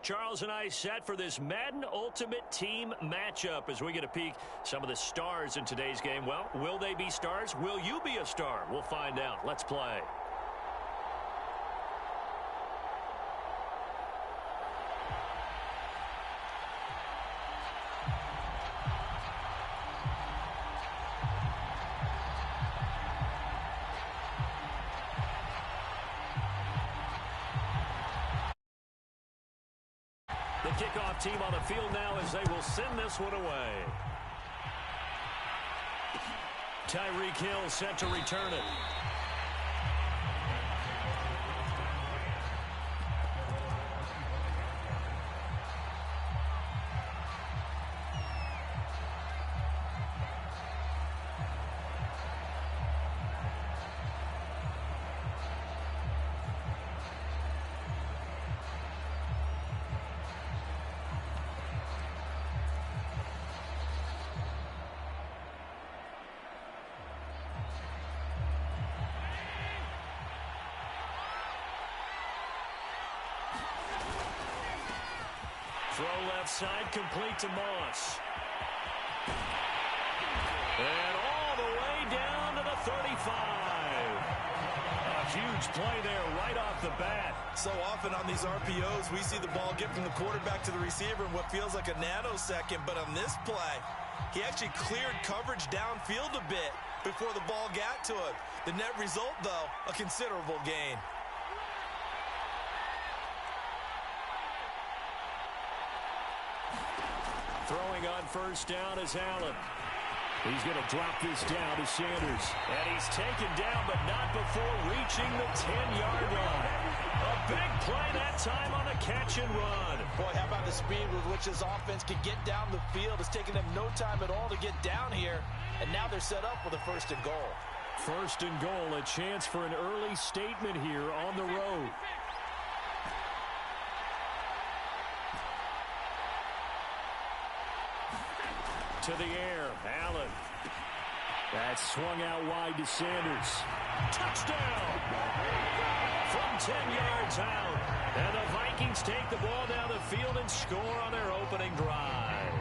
Charles and I set for this Madden Ultimate Team matchup as we get a peek some of the stars in today's game. Well, will they be stars? Will you be a star? We'll find out. Let's play. The kickoff team on the field now as they will send this one away. Tyreek Hill set to return it. Throw left side, complete to Moss. And all the way down to the 35. A huge play there right off the bat. So often on these RPOs, we see the ball get from the quarterback to the receiver in what feels like a nanosecond. But on this play, he actually cleared coverage downfield a bit before the ball got to him. The net result, though, a considerable gain. Throwing on first down is Allen. He's going to drop this down to Sanders. And he's taken down, but not before reaching the 10-yard line. A big play that time on a catch and run. Boy, how about the speed with which this offense can get down the field? It's taken them no time at all to get down here. And now they're set up with a first and goal. First and goal, a chance for an early statement here on the road. To the air, Allen. That's swung out wide to Sanders. Touchdown! From 10 yards out. And the Vikings take the ball down the field and score on their opening drive.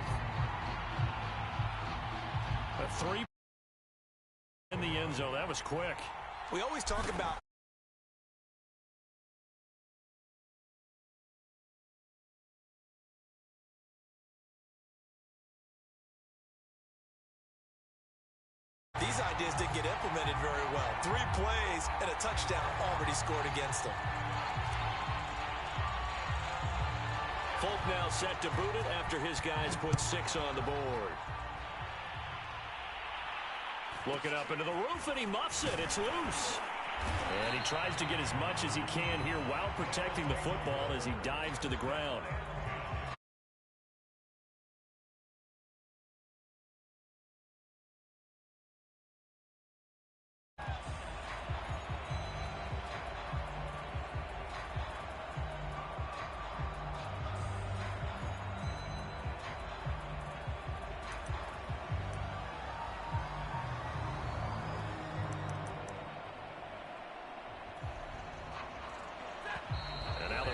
A 3 in the end zone. That was quick. We always talk about these ideas didn't get implemented very well. 3 plays and a touchdown already scored against them. Folk now set to boot it after his guys put 6 on the board. Looking up into the roof, and he muffs it. It's loose. And he tries to get as much as he can here while protecting the football as he dives to the ground.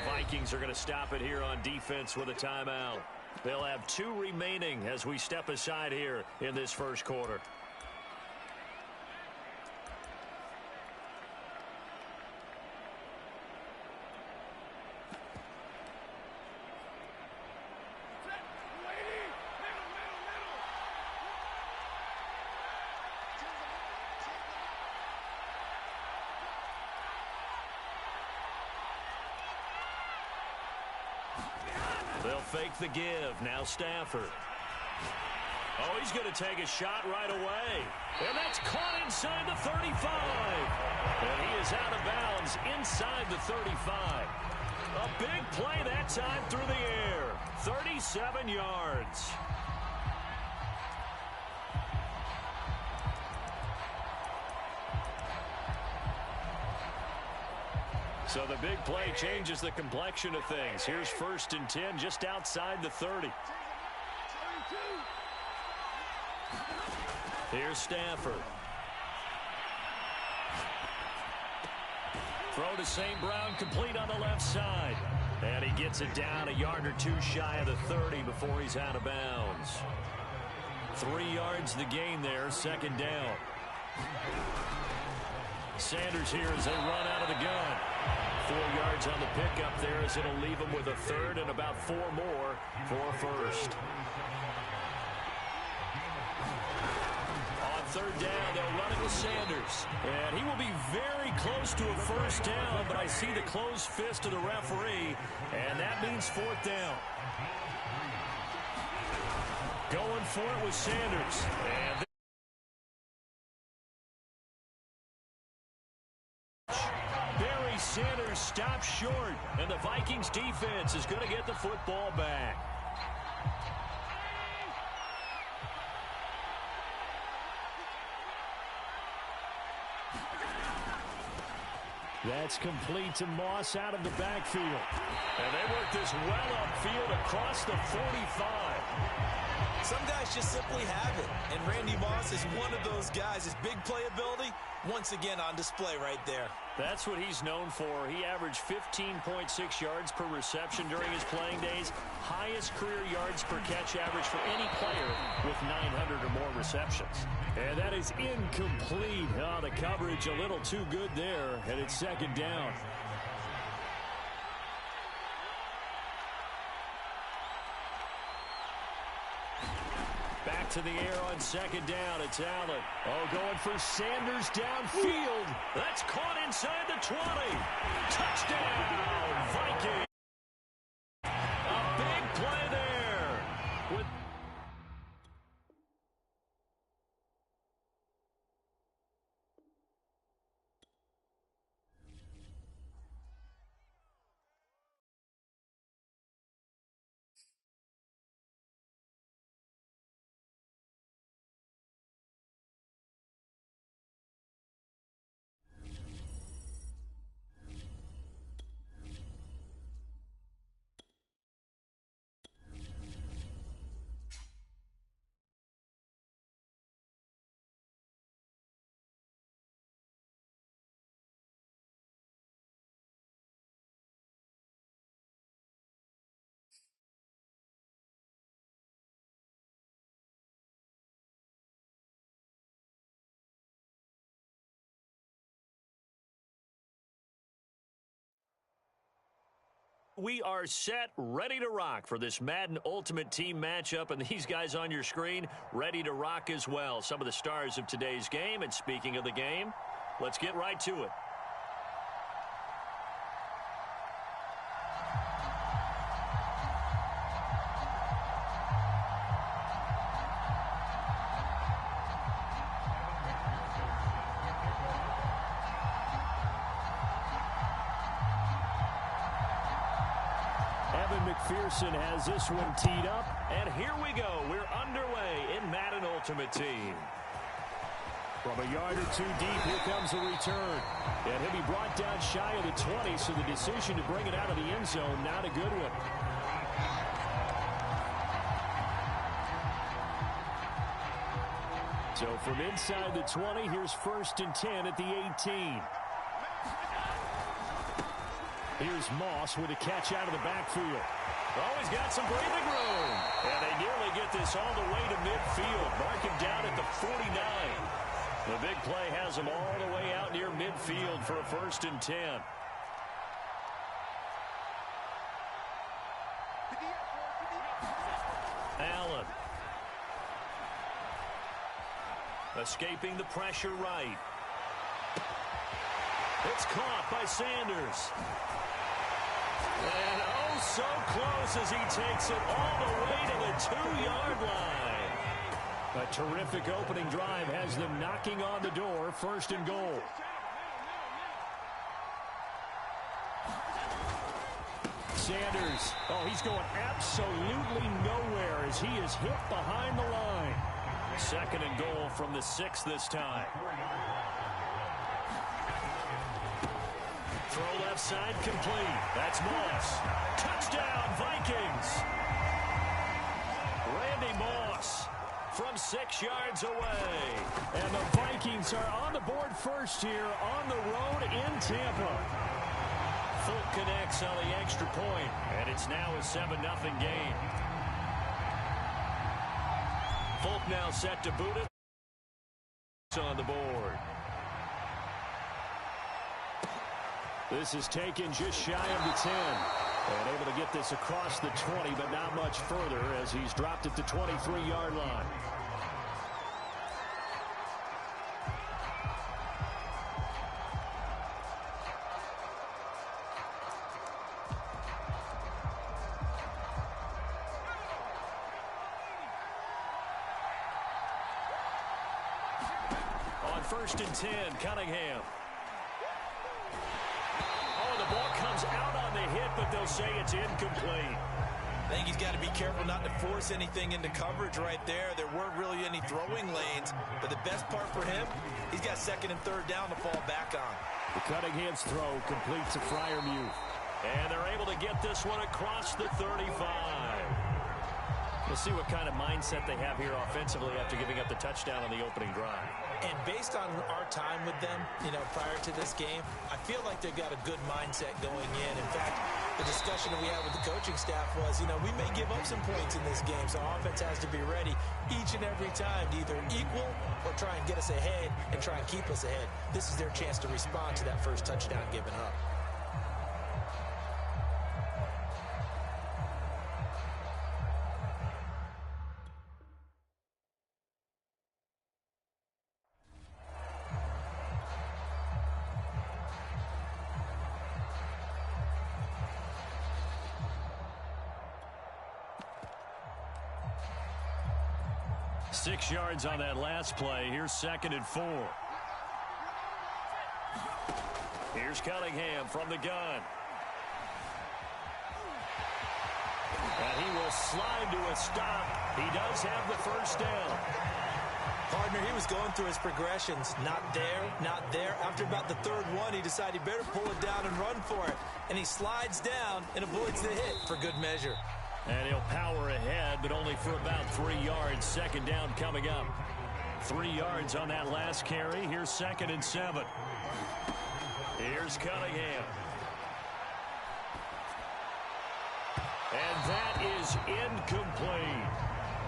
Vikings are going to stop it here on defense with a timeout. They'll have 2 remaining as we step aside here in this first quarter. They'll fake the give. Now Stafford. Oh, he's going to take a shot right away. And that's caught inside the 35. And he is out of bounds inside the 35. A big play that time through the air. 37 yards. So the big play changes the complexion of things. Here's 1st and 10 just outside the 30. Here's Stafford. Throw to St. Brown, complete on the left side. And he gets it down a yard or two shy of the 30 before he's out of bounds. 3 yards the gain there, second down. Sanders here as they run out of the gun. 4 yards on the pickup there as it'll leave him with a third and about 4 more for a first. On third down, they'll run it with Sanders. And he will be very close to a first down, but I see the closed fist of the referee, and that means fourth down. Going for it with Sanders. And Barry Sanders stops short, and the Vikings defense is going to get the football back. That's complete to Moss out of the backfield. And they work this well upfield across the 45. Some guys just simply have it, and Randy Moss is one of those guys. His big playability, once again on display right there. That's what he's known for. He averaged 15.6 yards per reception during his playing days. Highest career yards per catch average for any player with 900 or more receptions. And that is incomplete. Oh, the coverage a little too good there, and it's second down. Back to the air on second down. It's Allen. Oh, going for Sanders downfield. That's caught inside the 20. Touchdown, Vikings. A big play there. With we are set, ready to rock for this Madden Ultimate Team matchup, and these guys on your screen ready to rock as well. Some of the stars of today's game, and speaking of the game, let's get right to it. McPherson has this one teed up, and here we go. We're underway in Madden Ultimate Team. From a yard or two deep, here comes a return. And he'll be brought down shy of the 20, so the decision to bring it out of the end zone, not a good one. So from inside the 20, here's 1st and 10 at the 18. Here's Moss with a catch out of the backfield. Oh, he's got some breathing room. And they nearly get this all the way to midfield. Mark him down at the 49. The big play has him all the way out near midfield for a 1st and 10. Allen. Escaping the pressure right. It's caught by Sanders. And oh, so close as he takes it all the way to the 2-yard line. A terrific opening drive has them knocking on the door, 1st and goal. Sanders, oh, he's going absolutely nowhere as he is hit behind the line. 2nd and goal from the 6 this time. Throw left side complete. That's Moss. Touchdown, Vikings. Randy Moss, from 6 yards away. And the Vikings are on the board first here on the road in Tampa. Folk connects on the extra point, and it's now a 7-0 game. Folk now set to boot it on the board. This is taken just shy of the 10. And able to get this across the 20, but not much further as he's dropped it to 23-yard line. On 1st and 10, Cunningham. Oh, the ball comes out on the hit, but they'll say it's incomplete. I think he's got to be careful not to force anything into coverage right there. There weren't really any throwing lanes, but the best part for him, he's got 2nd and 3rd down to fall back on. The Cunningham's throw complete to Freiermuth. And they're able to get this one across the 35. We'll see what kind of mindset they have here offensively after giving up the touchdown on the opening drive. And based on our time with them, prior to this game, I feel like they've got a good mindset going in. In fact, the discussion that we had with the coaching staff was, we may give up some points in this game, so offense has to be ready each and every time to either equal or try and get us ahead and try and keep us ahead. This is their chance to respond to that first touchdown given up. Six yards on that last play. Here's 2nd and 4. Here's Cunningham from the gun. And he will slide to a stop. He does have the first down. Partner, he was going through his progressions. Not there, not there. After about the 3rd one, he decided he better pull it down and run for it. And he slides down and avoids the hit for good measure. And he'll power ahead, but only for about 3 yards. 2nd down coming up. 3 yards on that last carry. Here's 2nd and 7. Here's Cunningham. And that is incomplete.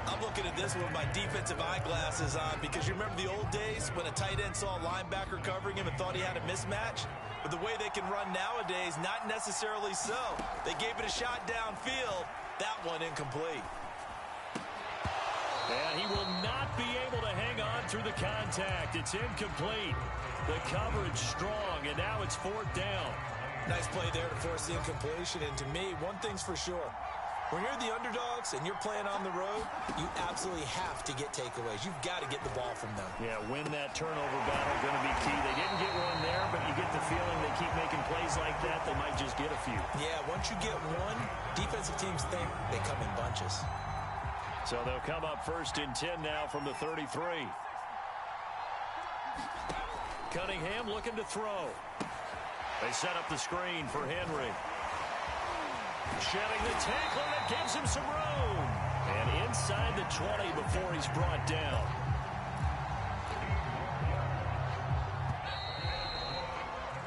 I'm looking at this one with my defensive eyeglasses on because you remember the old days when a tight end saw a linebacker covering him and thought he had a mismatch? But the way they can run nowadays, not necessarily so. They gave it a shot downfield. That one incomplete. And he will not be able to hang on through the contact. It's incomplete. The coverage strong, and now it's 4th down. Nice play there to force the incompletion. And to me, one thing's for sure. When you're the underdogs and you're playing on the road, you absolutely have to get takeaways. You've got to get the ball from them. Yeah, win that turnover battle, going to be key. They didn't get one there, but you get the feeling they keep making plays like that, they might just get a few. Yeah, once you get one, defensive teams think they come in bunches. So they'll come up 1st and 10 now from the 33. Cunningham looking to throw. They set up the screen for Henry. Shedding the tackler that gives him some room. And inside the 20 before he's brought down.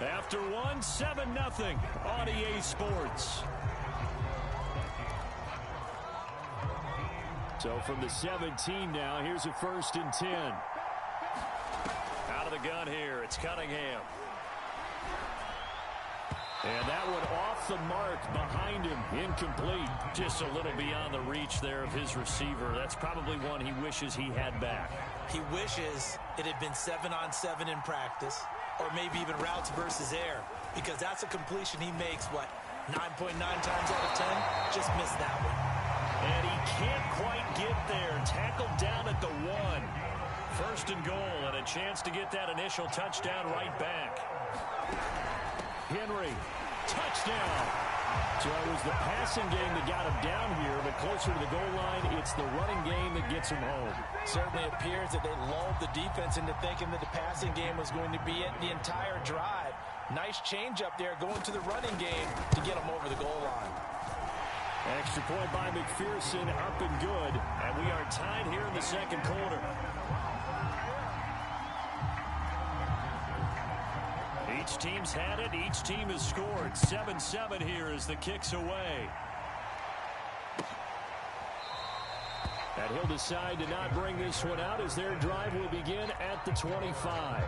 After one, 7-0 on EA Sports. So from the 17 now, here's a 1st and 10. Out of the gun here, it's Cunningham. And that one off the mark behind him, incomplete. Just a little beyond the reach there of his receiver. That's probably one he wishes he had back. He wishes it had been 7-on-7 in practice, or maybe even routes versus air, because that's a completion he makes, 9.9 times out of 10? Just missed that one. And he can't quite get there. Tackled down at the 1. 1st and goal, and a chance to get that initial touchdown right back. Henry, touchdown. So it was the passing game that got him down here, but closer to the goal line, it's the running game that gets him home. Certainly appears that they lulled the defense into thinking that the passing game was going to be it the entire drive. Nice change up there going to the running game to get him over the goal line. Extra point by McPherson, up and good. And we are tied here in the second quarter. Each team's had it. Each team has scored. 7-7 here as the kick's away. And he'll decide to not bring this one out as their drive will begin at the 25.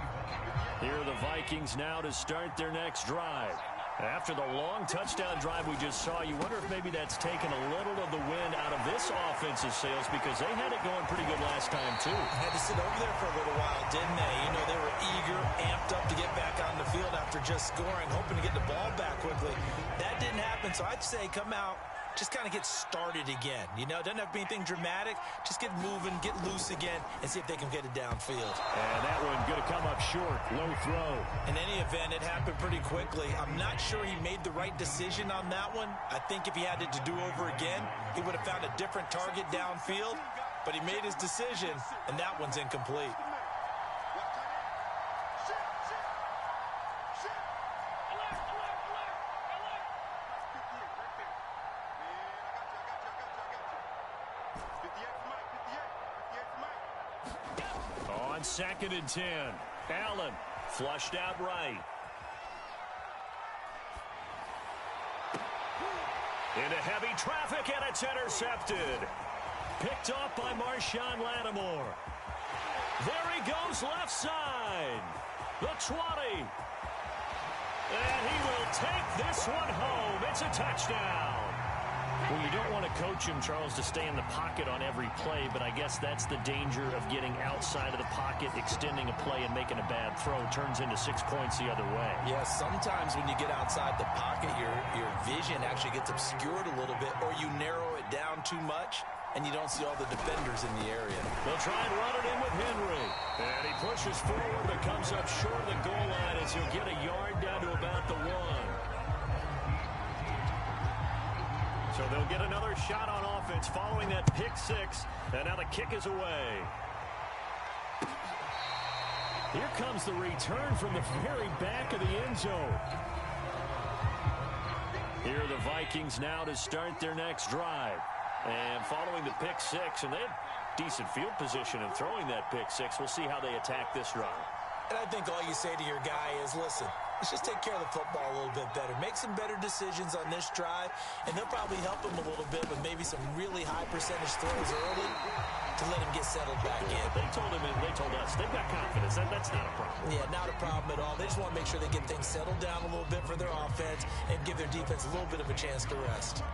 Here are the Vikings now to start their next drive. After the long touchdown drive we just saw, you wonder if maybe that's taken a little of the wind out of this offensive sails because they had it going pretty good last time, too. Had to sit over there for a little while, didn't they? You know, they were eager, amped up to get back on the field after just scoring, hoping to get the ball back quickly. That didn't happen, so I'd say come out, just kind of get started again. You know, it doesn't have to be anything dramatic. Just get moving, get loose again, and see if they can get it downfield. And that one going to come up short. Low throw. In any event, it happened pretty quickly. I'm not sure he made the right decision on that one. I think if he had it to do over again, he would have found a different target downfield. But he made his decision, and that one's incomplete. On 2nd and 10. Allen flushed out right. Into heavy traffic, and it's intercepted. Picked off by Marshawn Lattimore. There he goes left side. The 20. And he will take this one home. It's a touchdown. Well, you don't want to coach him, Charles, to stay in the pocket on every play, but I guess that's the danger of getting outside of the pocket, extending a play, and making a bad throw. Turns into 6 points the other way. Yeah, sometimes when you get outside the pocket, your vision actually gets obscured a little bit, or you narrow it down too much, and you don't see all the defenders in the area. They'll try and run it in with Henry. And he pushes forward, but comes up short of the goal line as he'll get a yard down to about the 1. So they'll get another shot on offense following that pick 6. And now the kick is away. Here comes the return from the very back of the end zone. Here are the Vikings now to start their next drive. And following the pick 6, and they had decent field position in throwing that pick 6. We'll see how they attack this drive. And I think all you say to your guy is, listen, let's just take care of the football a little bit better. Make some better decisions on this drive, and they'll probably help him a little bit with maybe some really high percentage throws early to let him get settled back in. They told him, and they told us, they've got confidence. That's not a problem. Yeah, not a problem at all. They just want to make sure they get things settled down a little bit for their offense and give their defense a little bit of a chance to rest.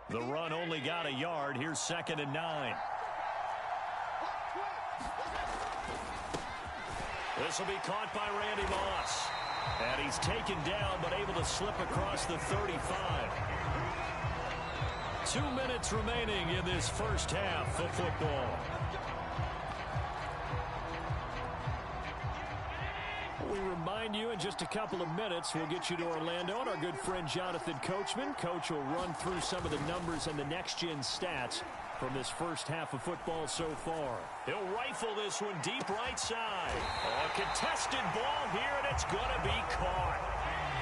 The run only got a yard. Here's 2nd and 9. This will be caught by Randy Moss. And he's taken down, but able to slip across the 35. 2 minutes remaining in this first half of football. We remind you in just a couple of minutes, we'll get you to Orlando and our good friend Jonathan Coachman. Coach will run through some of the numbers and the next-gen stats from this first half of football so far. He'll rifle this one deep right side. A contested ball here, and it's going to be caught.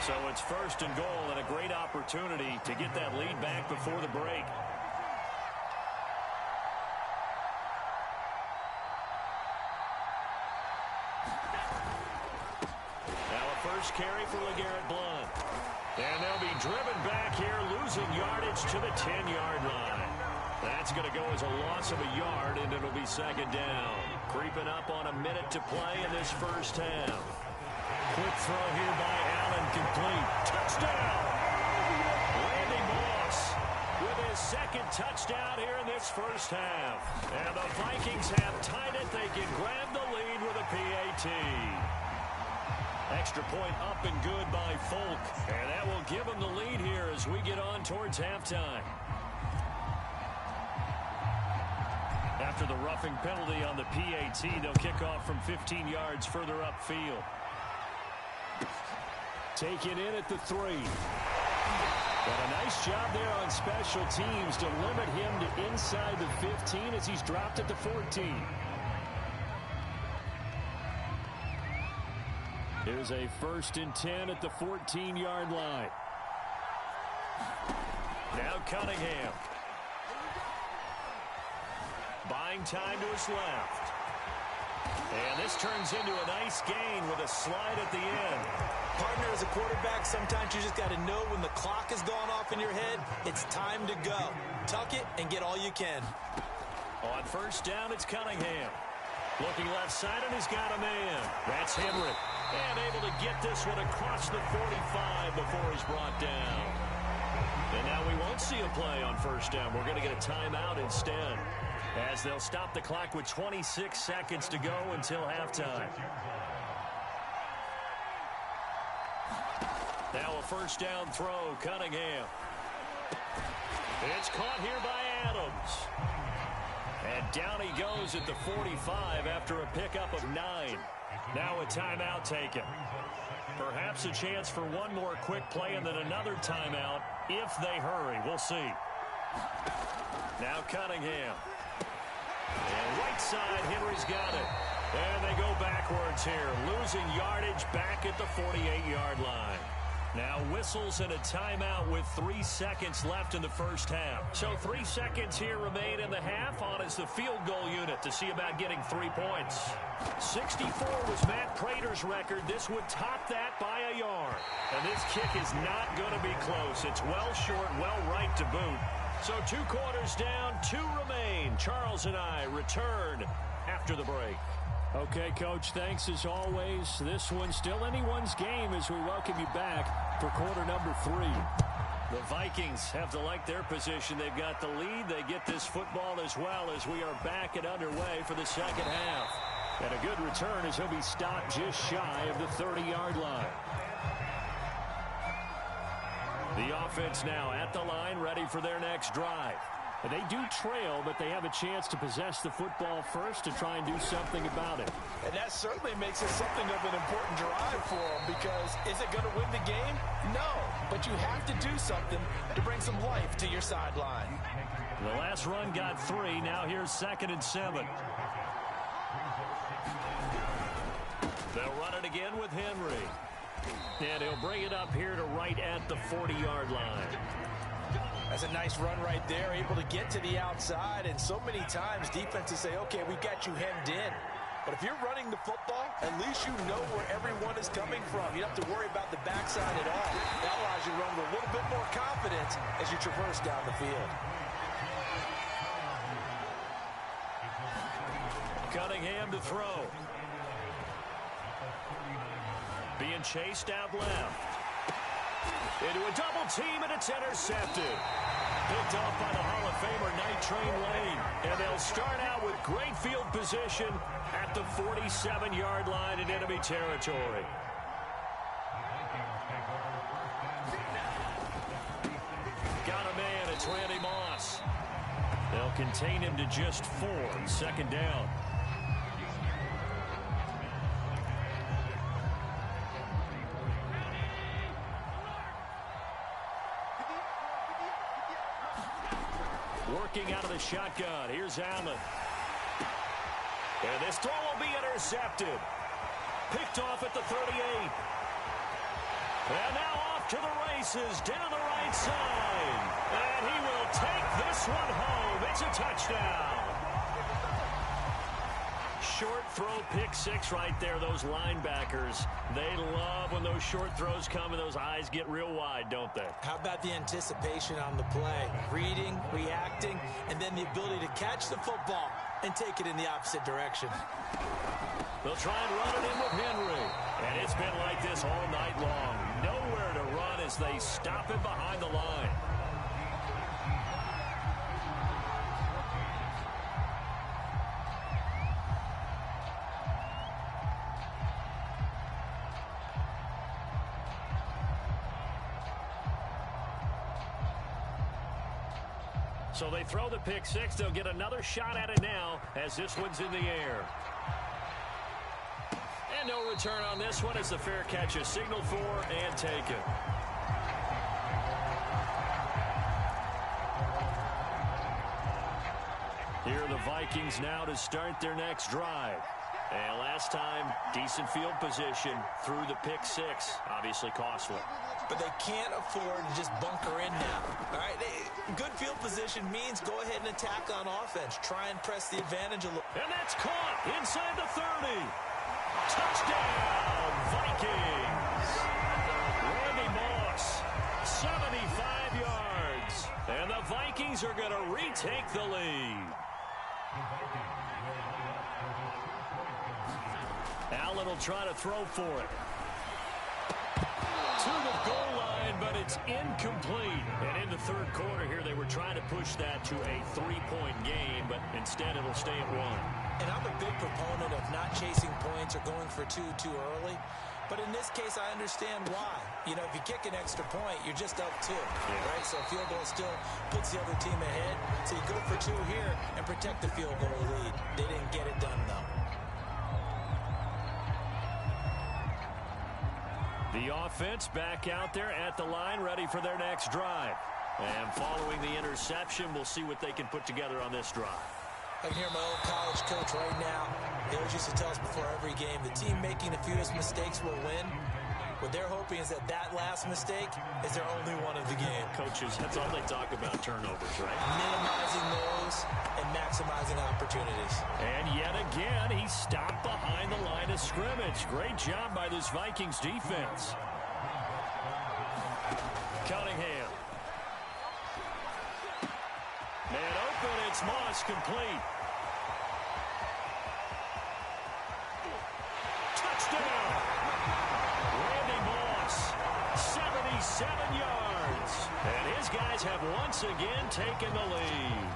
So it's 1st and goal, and a great opportunity to get that lead back before the break. First carry for LeGarrette Blount. And they'll be driven back here, losing yardage to the 10-yard line. That's going to go as a loss of a yard, and it'll be 2nd down. Creeping up on a minute to play in this first half. Quick throw here by Allen, complete. Touchdown! Randy Moss with his 2nd touchdown here in this first half. And the Vikings have tied it. They can grab the lead with a PAT. Extra point up and good by Folk. And that will give them the lead here as we get on towards halftime. After the roughing penalty on the PAT, they'll kick off from 15 yards further upfield. Taken in at the 3. And a nice job there on special teams to limit him to inside the 15 as he's dropped at the 14. Here's a 1st and 10 at the 14-yard line. Now Cunningham. Buying time to his left. And this turns into a nice gain with a slide at the end. Partner, as a quarterback, sometimes you just got to know when the clock has gone off in your head, it's time to go. Tuck it and get all you can. On 1st down, it's Cunningham. Looking left side, and he's got a man. That's Henry. And able to get this one across the 45 before he's brought down. And now we won't see a play on 1st down. We're going to get a timeout instead, as they'll stop the clock with 26 seconds to go until halftime. Now a 1st down throw, Cunningham. It's caught here by Adams. And down he goes at the 45 after a pickup of 9. Now a timeout taken. Perhaps a chance for one more quick play and then another timeout if they hurry. We'll see. Now Cunningham. And right side, Henry's got it. And they go backwards here, losing yardage back at the 48-yard line. Now whistles and a timeout with 3 seconds left in the 1st half. So 3 seconds here remain in the half on as the field goal unit to see about getting 3 points. 64 was Matt Prater's record. This would top that by a yard. And this kick is not going to be close. It's well short, well right to boot. So 2 quarters down, 2 remain. Charles and I return after the break. Okay, Coach, thanks as always. This one's still anyone's game as we welcome you back for quarter number 3. The Vikings have to like their position. They've got the lead. They get this football as well as we are back and underway for the 2nd half. And a good return as he'll be stopped just shy of the 30-yard line. The offense now at the line, ready for their next drive. And they do trail, but they have a chance to possess the football first to try and do something about it. And that certainly makes it something of an important drive for them, because is it going to win the game? No, but you have to do something to bring some life to your sideline. The last run got 3. Now here's 2nd and 7. They'll run it again with Henry. And he'll bring it up here to right at the 40-yard line. That's a nice run right there, able to get to the outside. And so many times defenses say, okay, we've got you hemmed in. But if you're running the football, at least you know where everyone is coming from. You don't have to worry about the backside at all. That allows you to run with a little bit more confidence as you traverse down the field. Cunningham to throw. Being chased out left. Into a double team, and it's intercepted. Picked off by the Hall of Famer Night Train Lane. And they'll start out with great field position at the 47-yard line in enemy territory. Got a man, it's Randy Moss. They'll contain him to just 4, 2nd down. Working out of the shotgun. Here's Allen. And this throw will be intercepted. Picked off at the 38. And now off to the races down the right side. And he will take this one home. It's a touchdown. Short throw, pick 6 right there. Those linebackers, they love when those short throws come and those eyes get real wide, don't they? How about the anticipation on the play? Reading, reacting, and then the ability to catch the football and take it in the opposite direction. They'll try and run it in with Henry. And it's been like this all night long. Nowhere to run as they stop him behind the line. So they throw the pick 6. They'll get another shot at it now as this one's in the air. And no return on this one as the fair catch is signaled for and taken. Here are the Vikings now to start their next drive. And last time, decent field position through the pick six. Obviously costly. But they can't afford to just bunker in now. All right, good field position means go ahead and attack on offense. Try and press the advantage a little. And that's caught inside the 30. Touchdown, Vikings. Randy Moss, 75 yards. And the Vikings are going to retake the lead. Allen will try to throw for it. To the goal line, but it's incomplete. And in the third quarter here, they were trying to push that to a 3-point game, but instead it'll stay at 1. And I'm a big proponent of not chasing points or going for two too early. But in this case, I understand why. You know, if you kick an extra point, you're just up 2, right? So a field goal still puts the other team ahead. So you go for 2 here and protect the field goal lead. They didn't get it done, though. The offense back out there at the line, ready for their next drive. And following the interception, we'll see what they can put together on this drive. I can hear my old college coach right now. He always used to tell us before every game, the team making the fewest mistakes will win. What they're hoping is that that last mistake is their only one of the game. Coaches, that's all they talk about, turnovers, right? Minimizing those and maximizing opportunities. And yet again, he stopped behind the line of scrimmage. Great job by this Vikings defense. Cunningham. Man open, it's Moss, complete. Touchdown! Randy Moss, 77 yards. And his guys have once again taken the lead.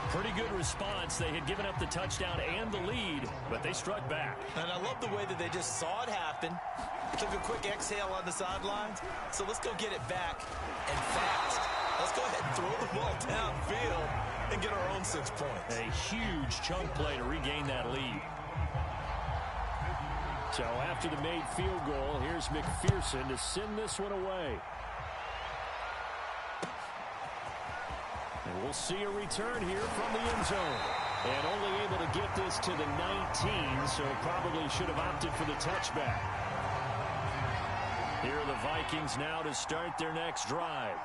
Pretty good response. They had given up the touchdown and the lead, but they struck back. And I love the way that they just saw it happen, took a quick exhale on the sidelines. So let's go get it back and fast. Let's go ahead and throw the ball downfield and get our own 6 points. A huge chunk play to regain that lead. So after the made field goal, here's McPherson to send this one away. And we'll see a return here from the end zone. And only able to get this to the 19, so probably should have opted for the touchback. Here are the Vikings now to start their next drive.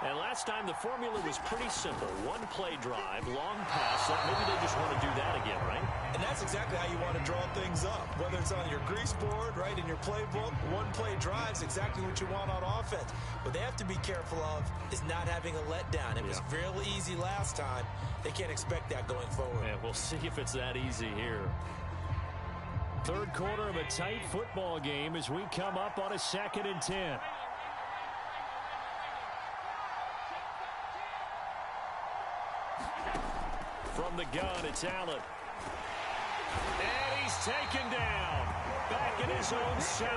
And last time the formula was pretty simple. One play drive, long pass. Maybe they just want to do that again, right? And that's exactly how you want to draw things up. Whether it's on your grease board, right, in your playbook, one play drive is exactly what you want on offense. What they have to be careful of is not having a letdown. It was fairly easy last time. They can't expect that going forward. Yeah, we'll see if it's that easy here. Third quarter of a tight football game as we come up on a 2nd and 10. From the gun, it's Allen. And he's taken down. Back in his own 7.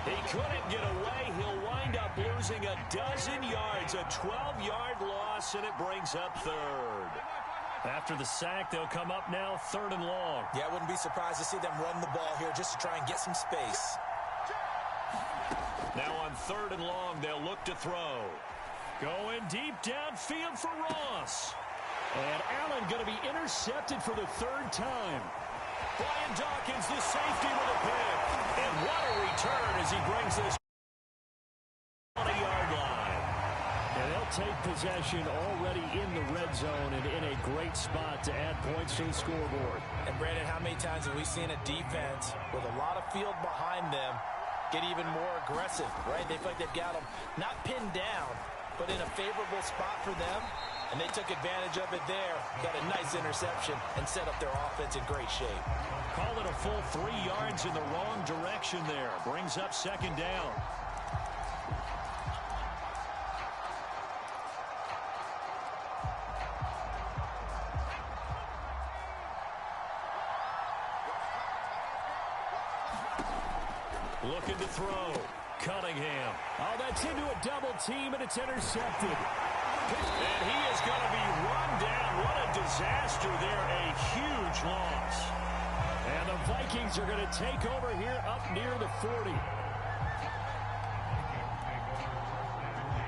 He couldn't get away. He'll wind up losing a dozen yards. A 12-yard loss, and it brings up 3rd. After the sack, they'll come up now 3rd and long. Yeah, I wouldn't be surprised to see them run the ball here just to try and get some space. Now on 3rd and long, they'll look to throw. Going deep downfield for Ross. And Allen going to be intercepted for the 3rd time. Brian Dawkins, the safety with a pick. And what a return as he brings this 20-yard line. And they'll take possession already in the red zone and in a great spot to add points to the scoreboard. And Brandon, how many times have we seen a defense with a lot of field behind them get even more aggressive, right? They feel like they've got them not pinned down, but in a favorable spot for them. And they took advantage of it there. Got a nice interception and set up their offense in great shape. Call it a full 3 yards in the wrong direction there. Brings up 2nd down. Looking to throw. Cunningham. Oh, that's into a double team, and it's intercepted. And he is going to be run down. What a disaster there. A huge loss. And the Vikings are going to take over here up near the 40.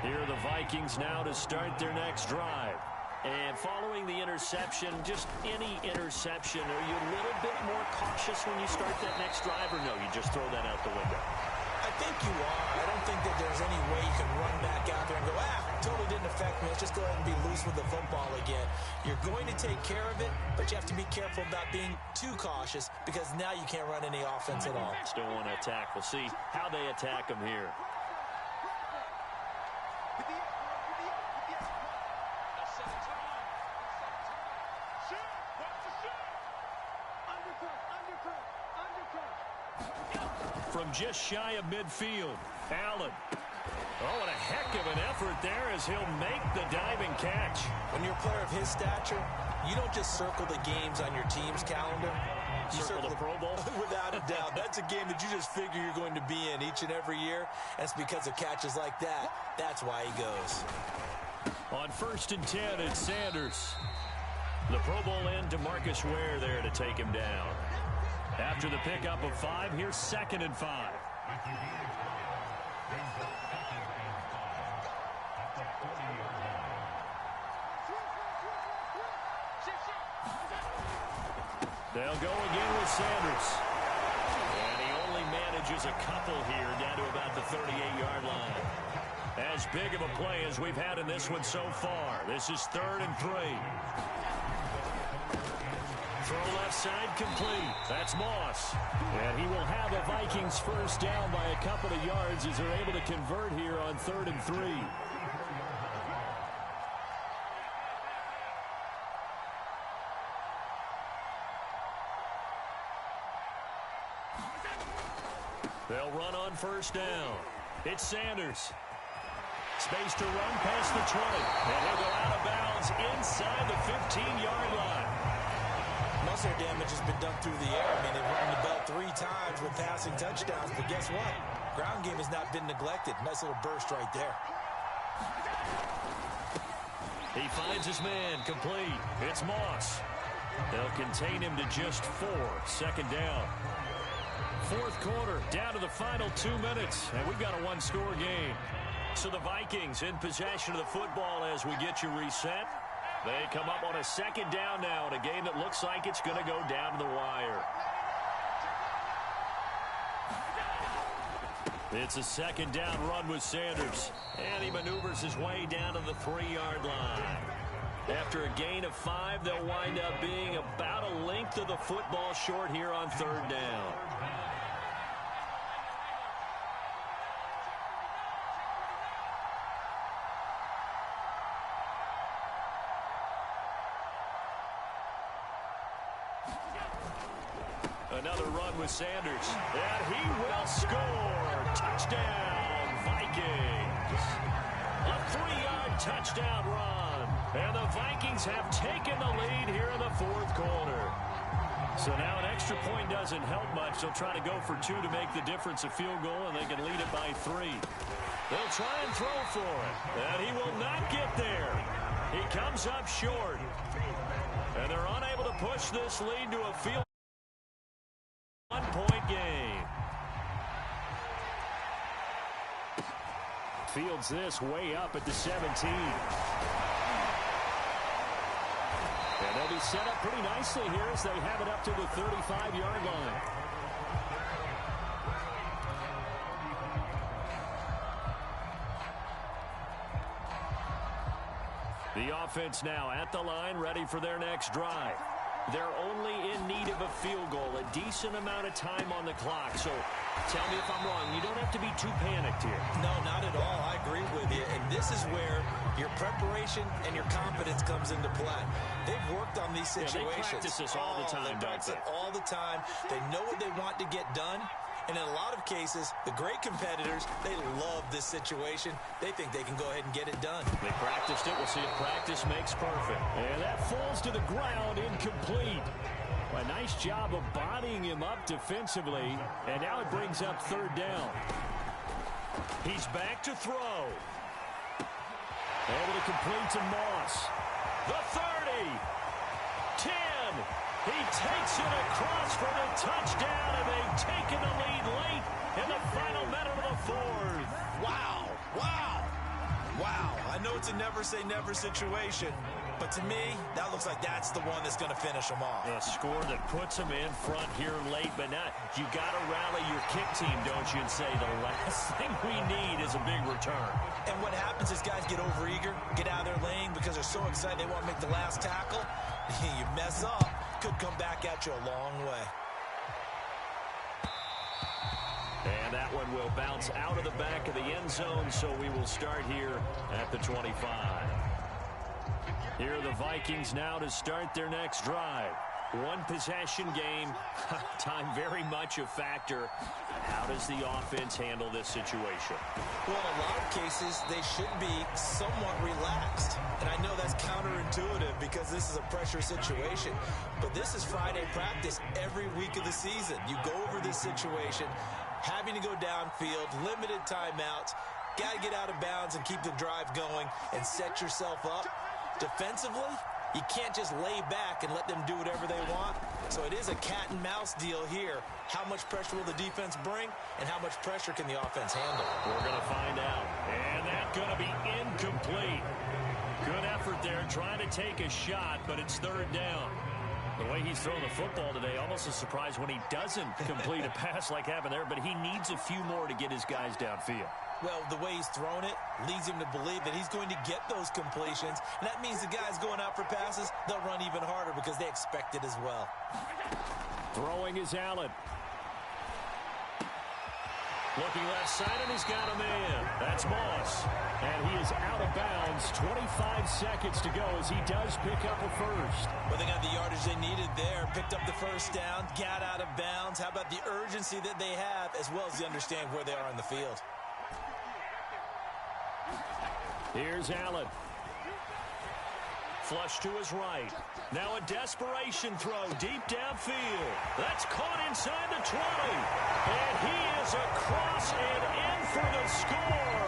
Here are the Vikings now to start their next drive. And following the interception, just any interception, are you a little bit more cautious when you start that next drive, or no, you just throw that out the window? I think you are. I don't think that there's any way you can run back out there and go, totally didn't affect me. Let's just go ahead and be loose with the football again. You're going to take care of it, but you have to be careful about being too cautious because now you can't run any offense at all. Still want to attack. We'll see how they attack them here. From just shy of midfield, Allen. Oh, and a heck of an effort there as he'll make the diving catch. When you're a player of his stature, you don't just circle the games on your team's calendar. You circle the Pro Bowl? Without a doubt. That's a game that you just figure you're going to be in each and every year. And it's because of catches like that. That's why he goes. On 1st and 10, it's Sanders. The Pro Bowl end to Marcus Ware there to take him down. After the pickup of 5, here's 2nd and 5. They'll go again with Sanders. And he only manages a couple here down to about the 38-yard line. As big of a play as we've had in this one so far. This is 3rd and 3. Throw left side complete. That's Moss. And he will have a Vikings first down by a couple of yards as they're able to convert here on 3rd and 3. They'll run on 1st down. It's Sanders. Space to run past the 20. And he'll go out of bounds inside the 15-yard line. Most of their damage has been done through the air. I mean, they've run the ball 3 times with passing touchdowns. But guess what? Ground game has not been neglected. Nice little burst right there. He finds his man complete. It's Moss. They'll contain him to just 4. 2nd down. 4th quarter, down to the final 2 minutes. And we've got a 1-score game. So the Vikings in possession of the football as we get you reset. They come up on a 2nd down now in a game that looks like it's going to go down to the wire. It's a 2nd down run with Sanders. And he maneuvers his way down to the 3-yard line. After a gain of 5, they'll wind up being about a length of the football short here on 3rd down. Another run with Sanders. And he will score. Touchdown, Vikings. A 3-yard touchdown run. And the Vikings have taken the lead here in the 4th quarter. So now an extra point doesn't help much. They'll try to go for 2 to make the difference a field goal, and they can lead it by 3. They'll try and throw for it. And he will not get there. He comes up short. And they're unable to push this lead to a field 1-point game. Fields this way up at the 17. And they'll be set up pretty nicely here as they have it up to the 35-yard line. The offense now at the line, ready for their next drive. They're only in need of a field goal, a decent amount of time on the clock. So tell me if I'm wrong. You don't have to be too panicked here. No, not at all. I agree with you. And this is where your preparation and your confidence comes into play. They've worked on these situations. They practice this all the time, they practice it all the time. They know what they want to get done. And in a lot of cases, the great competitors, they love this situation. They think they can go ahead and get it done. They practiced it. We'll see if practice makes perfect. And that falls to the ground incomplete. A nice job of bodying him up defensively. And now it brings up 3rd down. He's back to throw. Able to complete to Moss. The 30. 10. He takes it across for the touchdown, and they've taken the lead late in the final minute of the 4th. Wow. Wow. say never situation. But to me, that looks like that's the one that's going to finish them off. A score that puts them in front here late, but not. You got to rally your kick team, don't you, and say the last thing we need is a big return. And what happens is guys get overeager, get out of their lane because they're so excited they want to make the last tackle. You mess up, could come back at you a long way. And that one will bounce out of the back of the end zone, so we will start here at the 25. Here are the Vikings now to start their next drive. One possession game. Time very much a factor. How does the offense handle this situation? Well, in a lot of cases, they should be somewhat relaxed. And I know that's counterintuitive because this is a pressure situation. But this is Friday practice every week of the season. You go over this situation, having to go downfield, limited timeouts, got to get out of bounds and keep the drive going and set yourself up. Defensively, you can't just lay back and let them do whatever they want. So it is a cat and mouse deal here. How much pressure will the defense bring, and how much pressure can the offense handle? We're going to find out. And that's going to be incomplete. Good effort there trying to take a shot, but it's third down. The way he's throwing the football today, almost a surprise when he doesn't complete a pass like happened there, but he needs a few more to get his guys downfield. Well, the way he's thrown it leads him to believe that he's going to get those completions. And that means the guys going out for passes, they'll run even harder because they expect it as well. Throwing is Allen. Looking left side, and he's got a man. That's Moss. And he is out of bounds. 25 seconds to go as he does pick up a first. Well, they got the yardage they needed there. Picked up the first down, got out of bounds. How about the urgency that they have, as well as the understanding where they are on the field? Here's Allen. Flush to his right. Now a desperation throw deep downfield. That's caught inside the 20. And he is across and in for the score.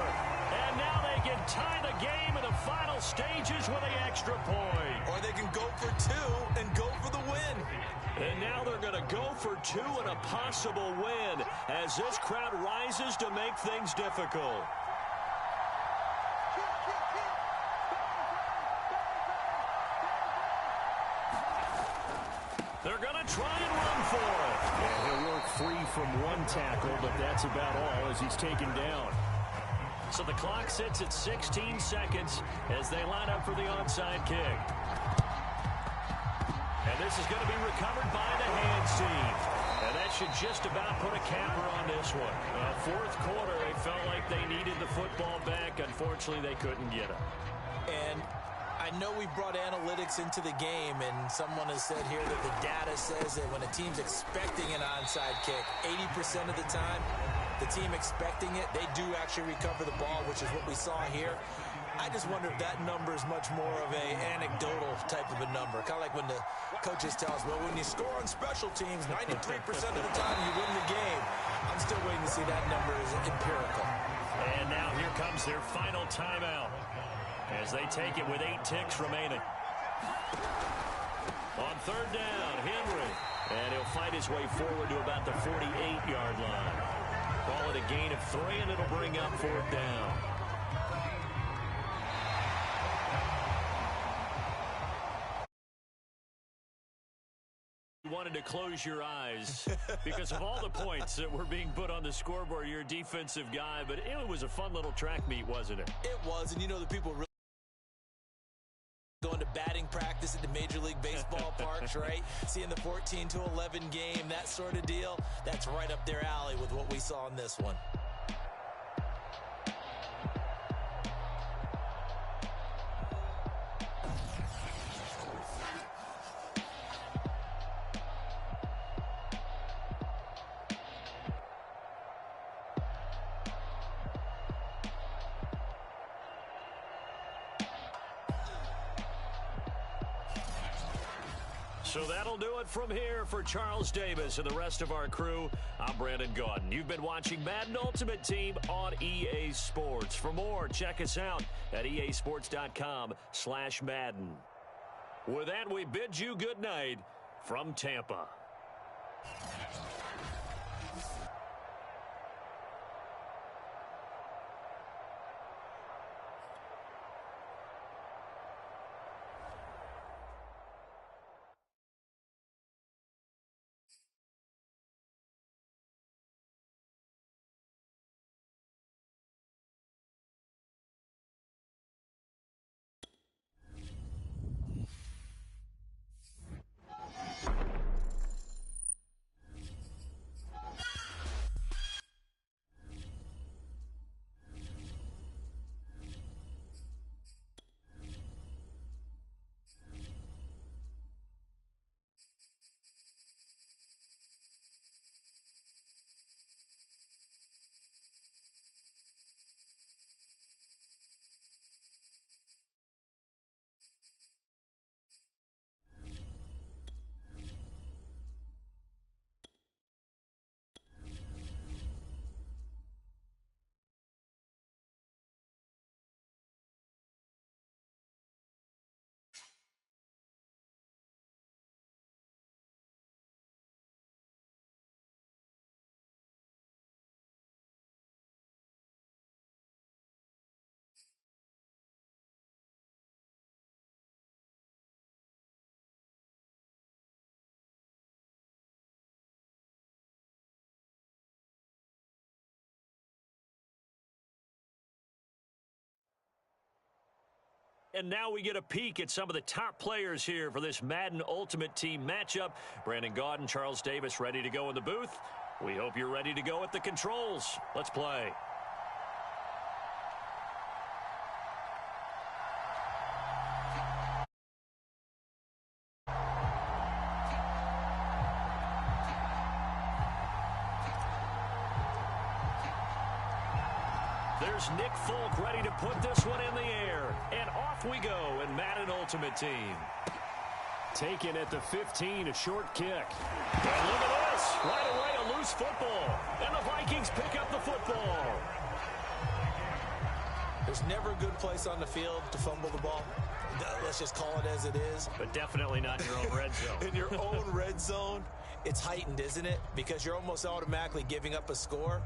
And now they can tie the game in the final stages with an extra point. Or they can go for two and go for the win. And now they're going to go for two and a possible win as this crowd rises to make things difficult. They're going to try and run for it. And he'll work free from one tackle, but that's about all as he's taken down. So the clock sits at 16 seconds as they line up for the onside kick. And this is going to be recovered by the hands team. And that should just about put a capper on this one. Fourth quarter, they felt like they needed the football back. Unfortunately, they couldn't get it. And I know we brought analytics into the game, and someone has said here that the data says that when a team's expecting an onside kick, 80% of the time, the team expecting it, they do actually recover the ball, which is what we saw here. I just wonder if that number is much more of a anecdotal type of a number. Kind of like when the coaches tell us, well, when you score on special teams, 93% of the time you win the game. I'm still waiting to see that number is empirical. And now here comes their final timeout as they take it with 8 ticks remaining. On third down, Henry. And he'll fight his way forward to about the 48-yard line. Call it a gain of 3, and it'll bring up fourth down. You wanted to close your eyes because of all the points that were being put on the scoreboard. You're a defensive guy, but it was a fun little track meet, wasn't it? It was, and you know the people really going to batting practice at the Major League Baseball parks, right? Seeing the 14-11 game, that sort of deal, that's right up their alley with what we saw in this one. So that'll do it from here for Charles Davis and the rest of our crew. I'm Brandon Gaudin. You've been watching Madden Ultimate Team on EA Sports. For more, check us out at easports.com/Madden. With that, we bid you good night from Tampa. and now we get a peek at some of the top players here for this Madden Ultimate Team matchup. Brandon Gaudin, Charles Davis ready to go in the booth. We hope you're ready to go at the controls. Let's play. There's Nick Folk ready to put this one in the air. And off we go in Madden Ultimate Team. Taken at the 15, a short kick. And look at this. Right away, a loose football. And the Vikings pick up the football. There's never a good place on the field to fumble the ball. Let's just call it as it is. But definitely not in your own red zone. In your own red zone, it's heightened, isn't it? Because you're almost automatically giving up a score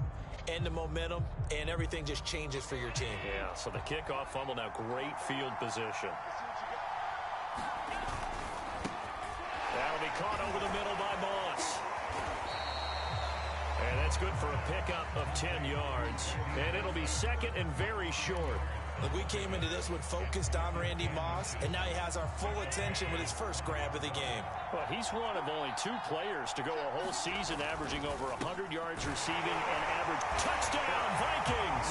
and the momentum, and everything just changes for your team. Yeah, so the kickoff fumble, now great field position. That'll be caught over the middle by Moss. And that's good for a pickup of 10 yards. And it'll be second and very short. Look, we came into this one focused on Randy Moss, and now he has our full attention with his first grab of the game. Well, he's one of only 2 players to go a whole season averaging over 100 yards receiving and average touchdown Vikings.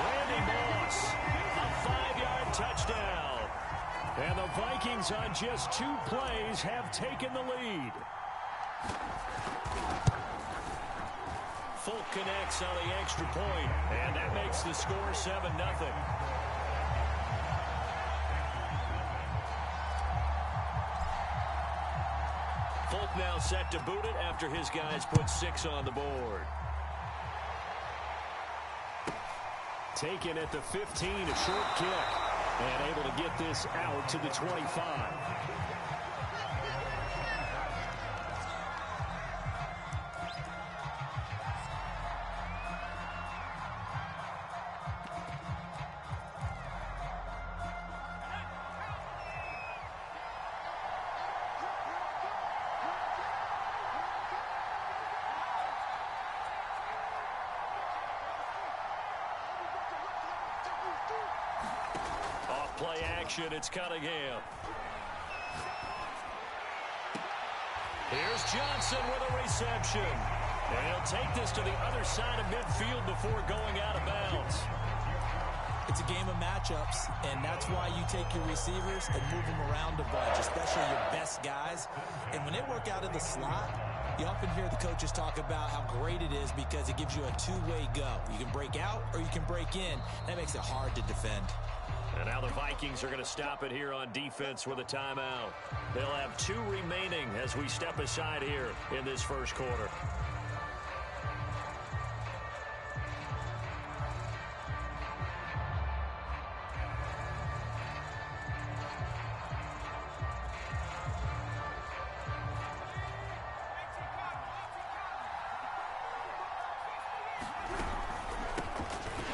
Randy Moss, a 5-yard touchdown. And the Vikings on just 2 plays have taken the lead. Folk connects on the extra point, and that makes the score 7-0. Folk now set to boot it after his guys put 6 on the board. Taken at the 15, a short kick. And able to get this out to the 25. Play action, it's Cunningham. Here's Johnson with a reception. And he'll take this to the other side of midfield before going out of bounds. It's a game of matchups, and that's why you take your receivers and move them around a bunch, especially your best guys. And when they work out in the slot, you often hear the coaches talk about how great it is because it gives you a 2-way go. You can break out or you can break in. That makes it hard to defend. And now the Vikings are going to stop it here on defense with a timeout. They'll have 2 remaining as we step aside here in this first quarter.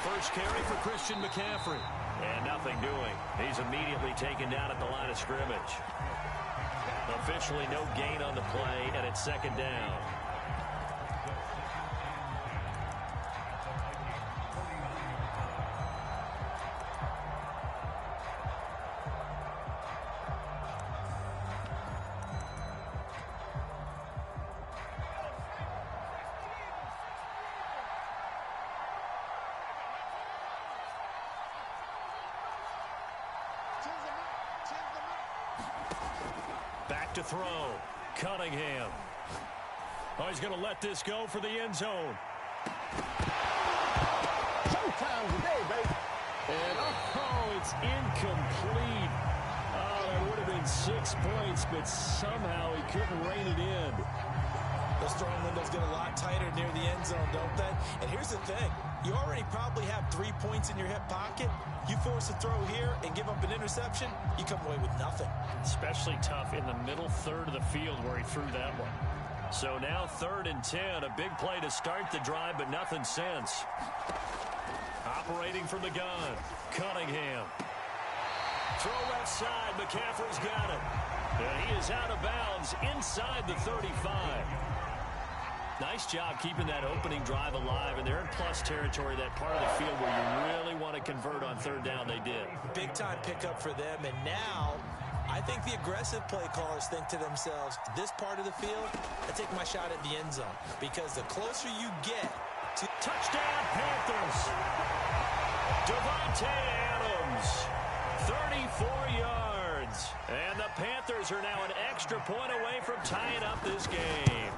First carry for Christian McCaffrey. And nothing doing. He's immediately taken down at the line of scrimmage. Officially no gain on the play, and it's second down. Back to throw. Cunningham. Oh, he's going to let this go for the end zone. Showtime today, baby. And, it's incomplete. Oh, that would have been 6 points, but somehow he couldn't rein it in. Those throwing windows get a lot tighter near the end zone, don't they? And here's the thing. You already probably have 3 points in your hip pocket. You force a throw here and give up an interception, you come away with nothing. Especially tough in the middle third of the field where he threw that one. So now 3rd and 10. A big play to start the drive, but nothing since. Operating from the gun. Cunningham. Throw left side. McCaffrey's got it. And he is out of bounds inside the 35. Nice job keeping that opening drive alive, and they're in plus territory, that part of the field where you really want to convert on third down. They did. Big-time pickup for them, and now I think the aggressive play callers think to themselves, this part of the field, I take my shot at the end zone, because the closer you get to touchdown Panthers. Davante Adams, 34 yards, and the Panthers are now an extra point away from tying up this game.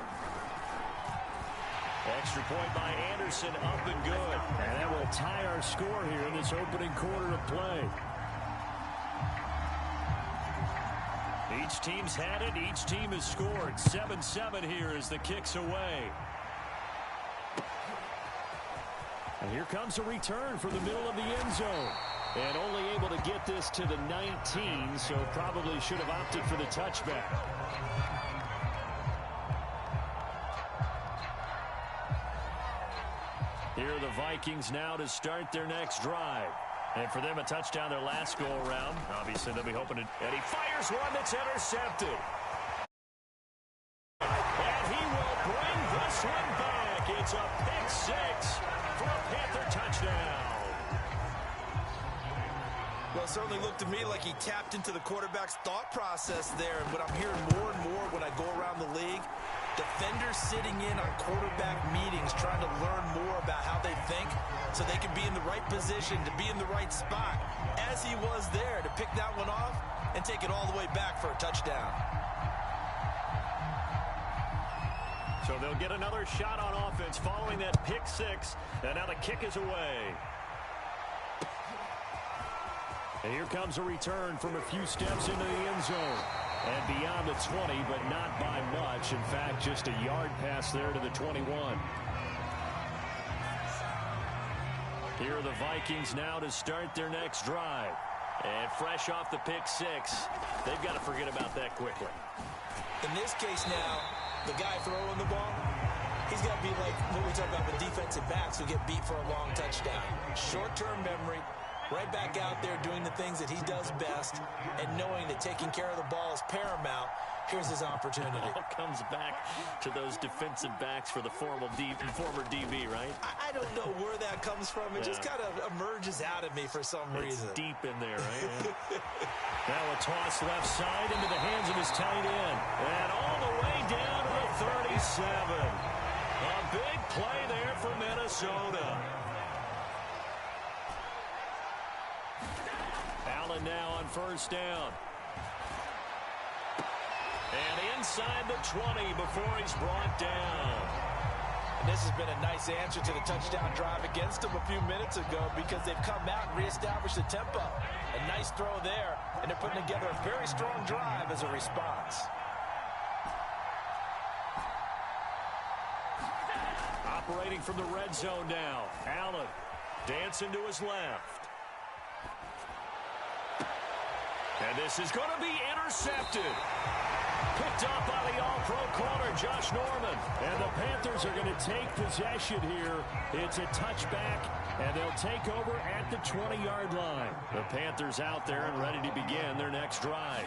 Extra point by Anderson, up and good. And that will tie our score here in this opening quarter of play. Each team's had it. Each team has scored. 7-7 here as the kick's away. And here comes a return from the middle of the end zone. And only able to get this to the 19, so probably should have opted for the touchback. Here are the Vikings now to start their next drive. And for them, a touchdown their last go-around. Obviously, they'll be hoping to... And he fires one that's intercepted. And he will bring this one back. It's a pick six for a Panther touchdown. Well, it certainly looked to me like he tapped into the quarterback's thought process there. And what I'm hearing more and more when I go around the league, defenders sitting in on quarterback meetings trying to learn more about how they think so they can be in the right position, to be in the right spot, as he was there, to pick that one off and take it all the way back for a touchdown. So they'll get another shot on offense following that pick six, and now the kick is away. And here comes a return from a few steps into the end zone. And beyond the 20, but not by much. In fact, just a yard pass there to the 21. Here are the Vikings now to start their next drive. And fresh off the pick six, they've got to forget about that quickly. In this case now, the guy throwing the ball, he's got to be like what we talk about with defensive backs who get beat for a long touchdown. Short-term memory. Right back out there doing the things that he does best and knowing that taking care of the ball is paramount. Here's his opportunity. It all comes back to those defensive backs for the former DB, right? I don't know where that comes from. It just kind of emerges out of me for some reason. It's deep in there, right? Now a toss left side into the hands of his tight end. And all the way down to the 37. A big play there for Minnesota. Allen now on first down. And inside the 20 before he's brought down. And this has been a nice answer to the touchdown drive against them a few minutes ago because they've come out and reestablished the tempo. A nice throw there, and they're putting together a very strong drive as a response. Operating from the red zone now. Allen dancing to his left. And this is going to be intercepted. Picked up by the all-pro corner, Josh Norman. And the Panthers are going to take possession here. It's a touchback, and they'll take over at the 20-yard line. The Panthers out there and ready to begin their next drive.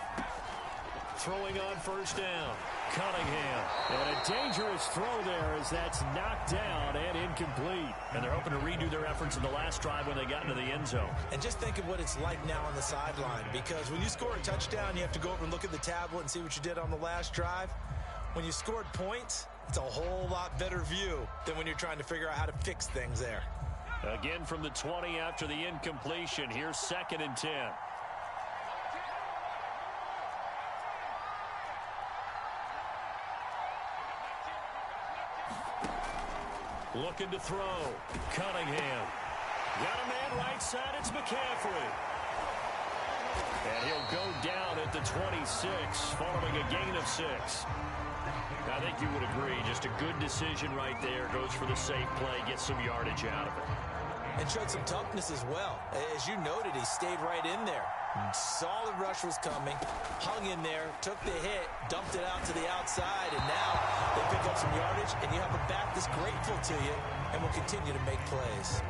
Throwing on first down. Cunningham. And a dangerous throw there as that's knocked down and incomplete. And they're hoping to redo their efforts in the last drive when they got into the end zone. And just think of what it's like now on the sideline, because when you score a touchdown, you have to go over and look at the tablet and see what you did on the last drive. When you scored points, it's a whole lot better view than when you're trying to figure out how to fix things there. Again from the 20 after the incompletion. Here's 2nd and 10. Looking to throw. Cunningham. Got a man right side. It's McCaffrey. And he'll go down at the 26 following a gain of 6. I think you would agree. Just a good decision right there. Goes for the safe play. Gets some yardage out of it. And showed some toughness as well. As you noted, he stayed right in there. Solid rush was coming, hung in there, took the hit, dumped it out to the outside, and now they pick up some yardage, and you have a back that's grateful to you and will continue to make plays.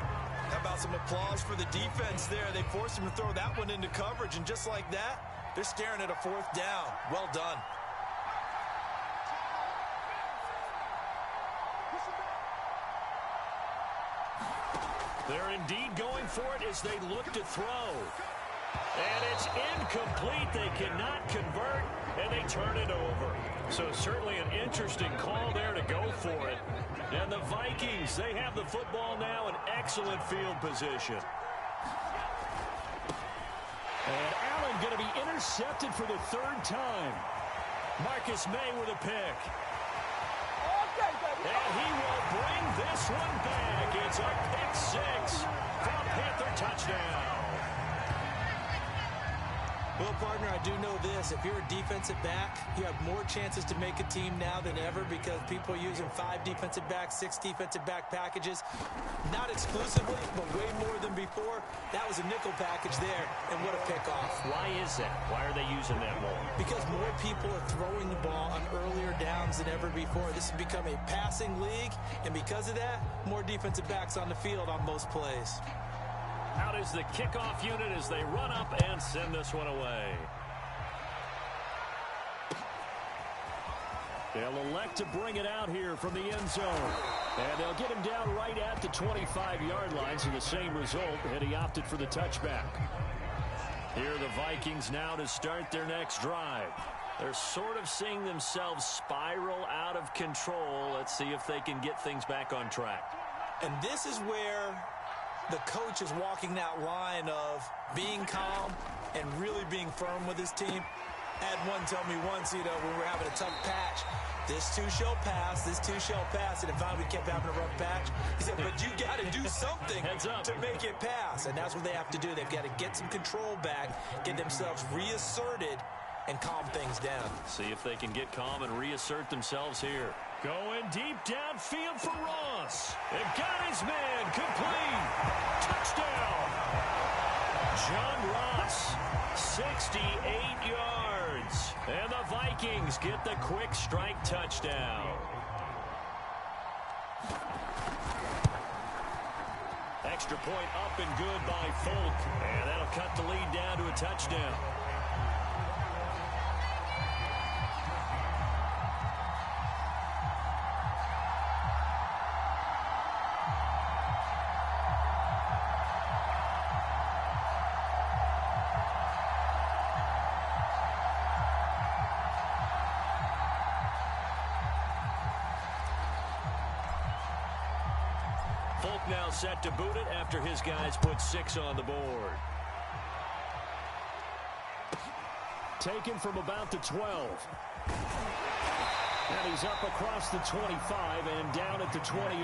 How about some applause for the defense there? They forced him to throw that one into coverage, and just like that, they're staring at a 4th down. Well done. They're indeed going for it as they look to throw. And it's incomplete. They cannot convert, and they turn it over. So certainly an interesting call there to go for it. And the Vikings, they have the football now in excellent field position. And Allen going to be intercepted for the third time. Marcus May with a pick. And he will bring this one back. It's a pick six for a Panther touchdown. Well, partner, I do know this. If you're a defensive back, you have more chances to make a team now than ever because people are using 5 defensive backs, 6 defensive back packages. Not exclusively, but way more than before. That was a nickel package there, and what a pickoff. Why is that? Why are they using that more? Because more people are throwing the ball on earlier downs than ever before. This has become a passing league, and because of that, more defensive backs on the field on most plays. Out is the kickoff unit as they run up and send this one away. They'll elect to bring it out here from the end zone. And they'll get him down right at the 25-yard line, so the same result, and he opted for the touchback. Here are the Vikings now to start their next drive. They're sort of seeing themselves spiral out of control. Let's see if they can get things back on track. And this is where the coach is walking that line of being calm and really being firm with his team. I had one tell me once, when we were having a tough patch, this too shall pass, this too shall pass, and if finally we kept having a rough patch, he said, but you got to do something to make it pass, and that's what they have to do. They've got to get some control back, get themselves reasserted, and calm things down. See if they can get calm and reassert themselves here. Going deep downfield for Ross. They've got his man complete. Touchdown. John Ross, 68 yards. And the Vikings get the quick strike touchdown. Extra point up and good by Folk. And that'll cut the lead down to a touchdown. Folk now set to boot it after his guys put 6 on the board. Taken from about the 12. And he's up across the 25 and down at the 28.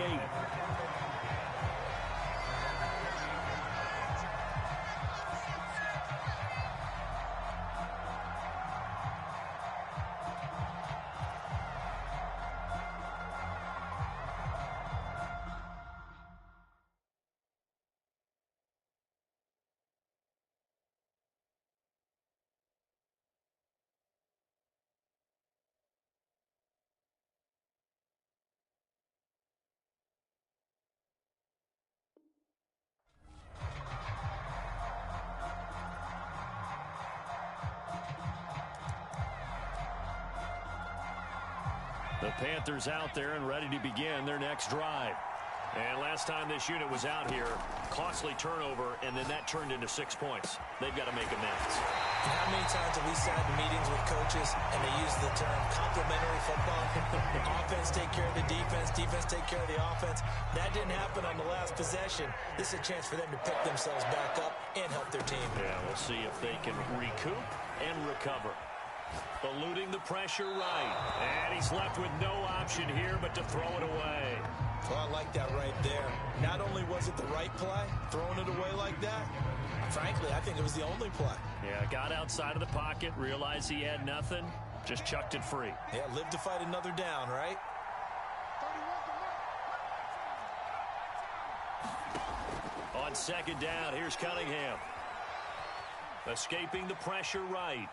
The Panthers out there and ready to begin their next drive. And last time this unit was out here, costly turnover, and then that turned into 6 points. They've got to make amends. And how many times have we sat in meetings with coaches and they use the term complementary football? Offense take care of the defense, defense take care of the offense. That didn't happen on the last possession. This is a chance for them to pick themselves back up and help their team. Yeah, we'll see if they can recoup and recover. Eluding the pressure right. And he's left with no option here but to throw it away. Well, I like that right there. Not only was it the right play, throwing it away like that, frankly, I think it was the only play. Yeah, got outside of the pocket, realized he had nothing, just chucked it free. Yeah, live to fight another down, right? On second down, here's Cunningham. Escaping the pressure right.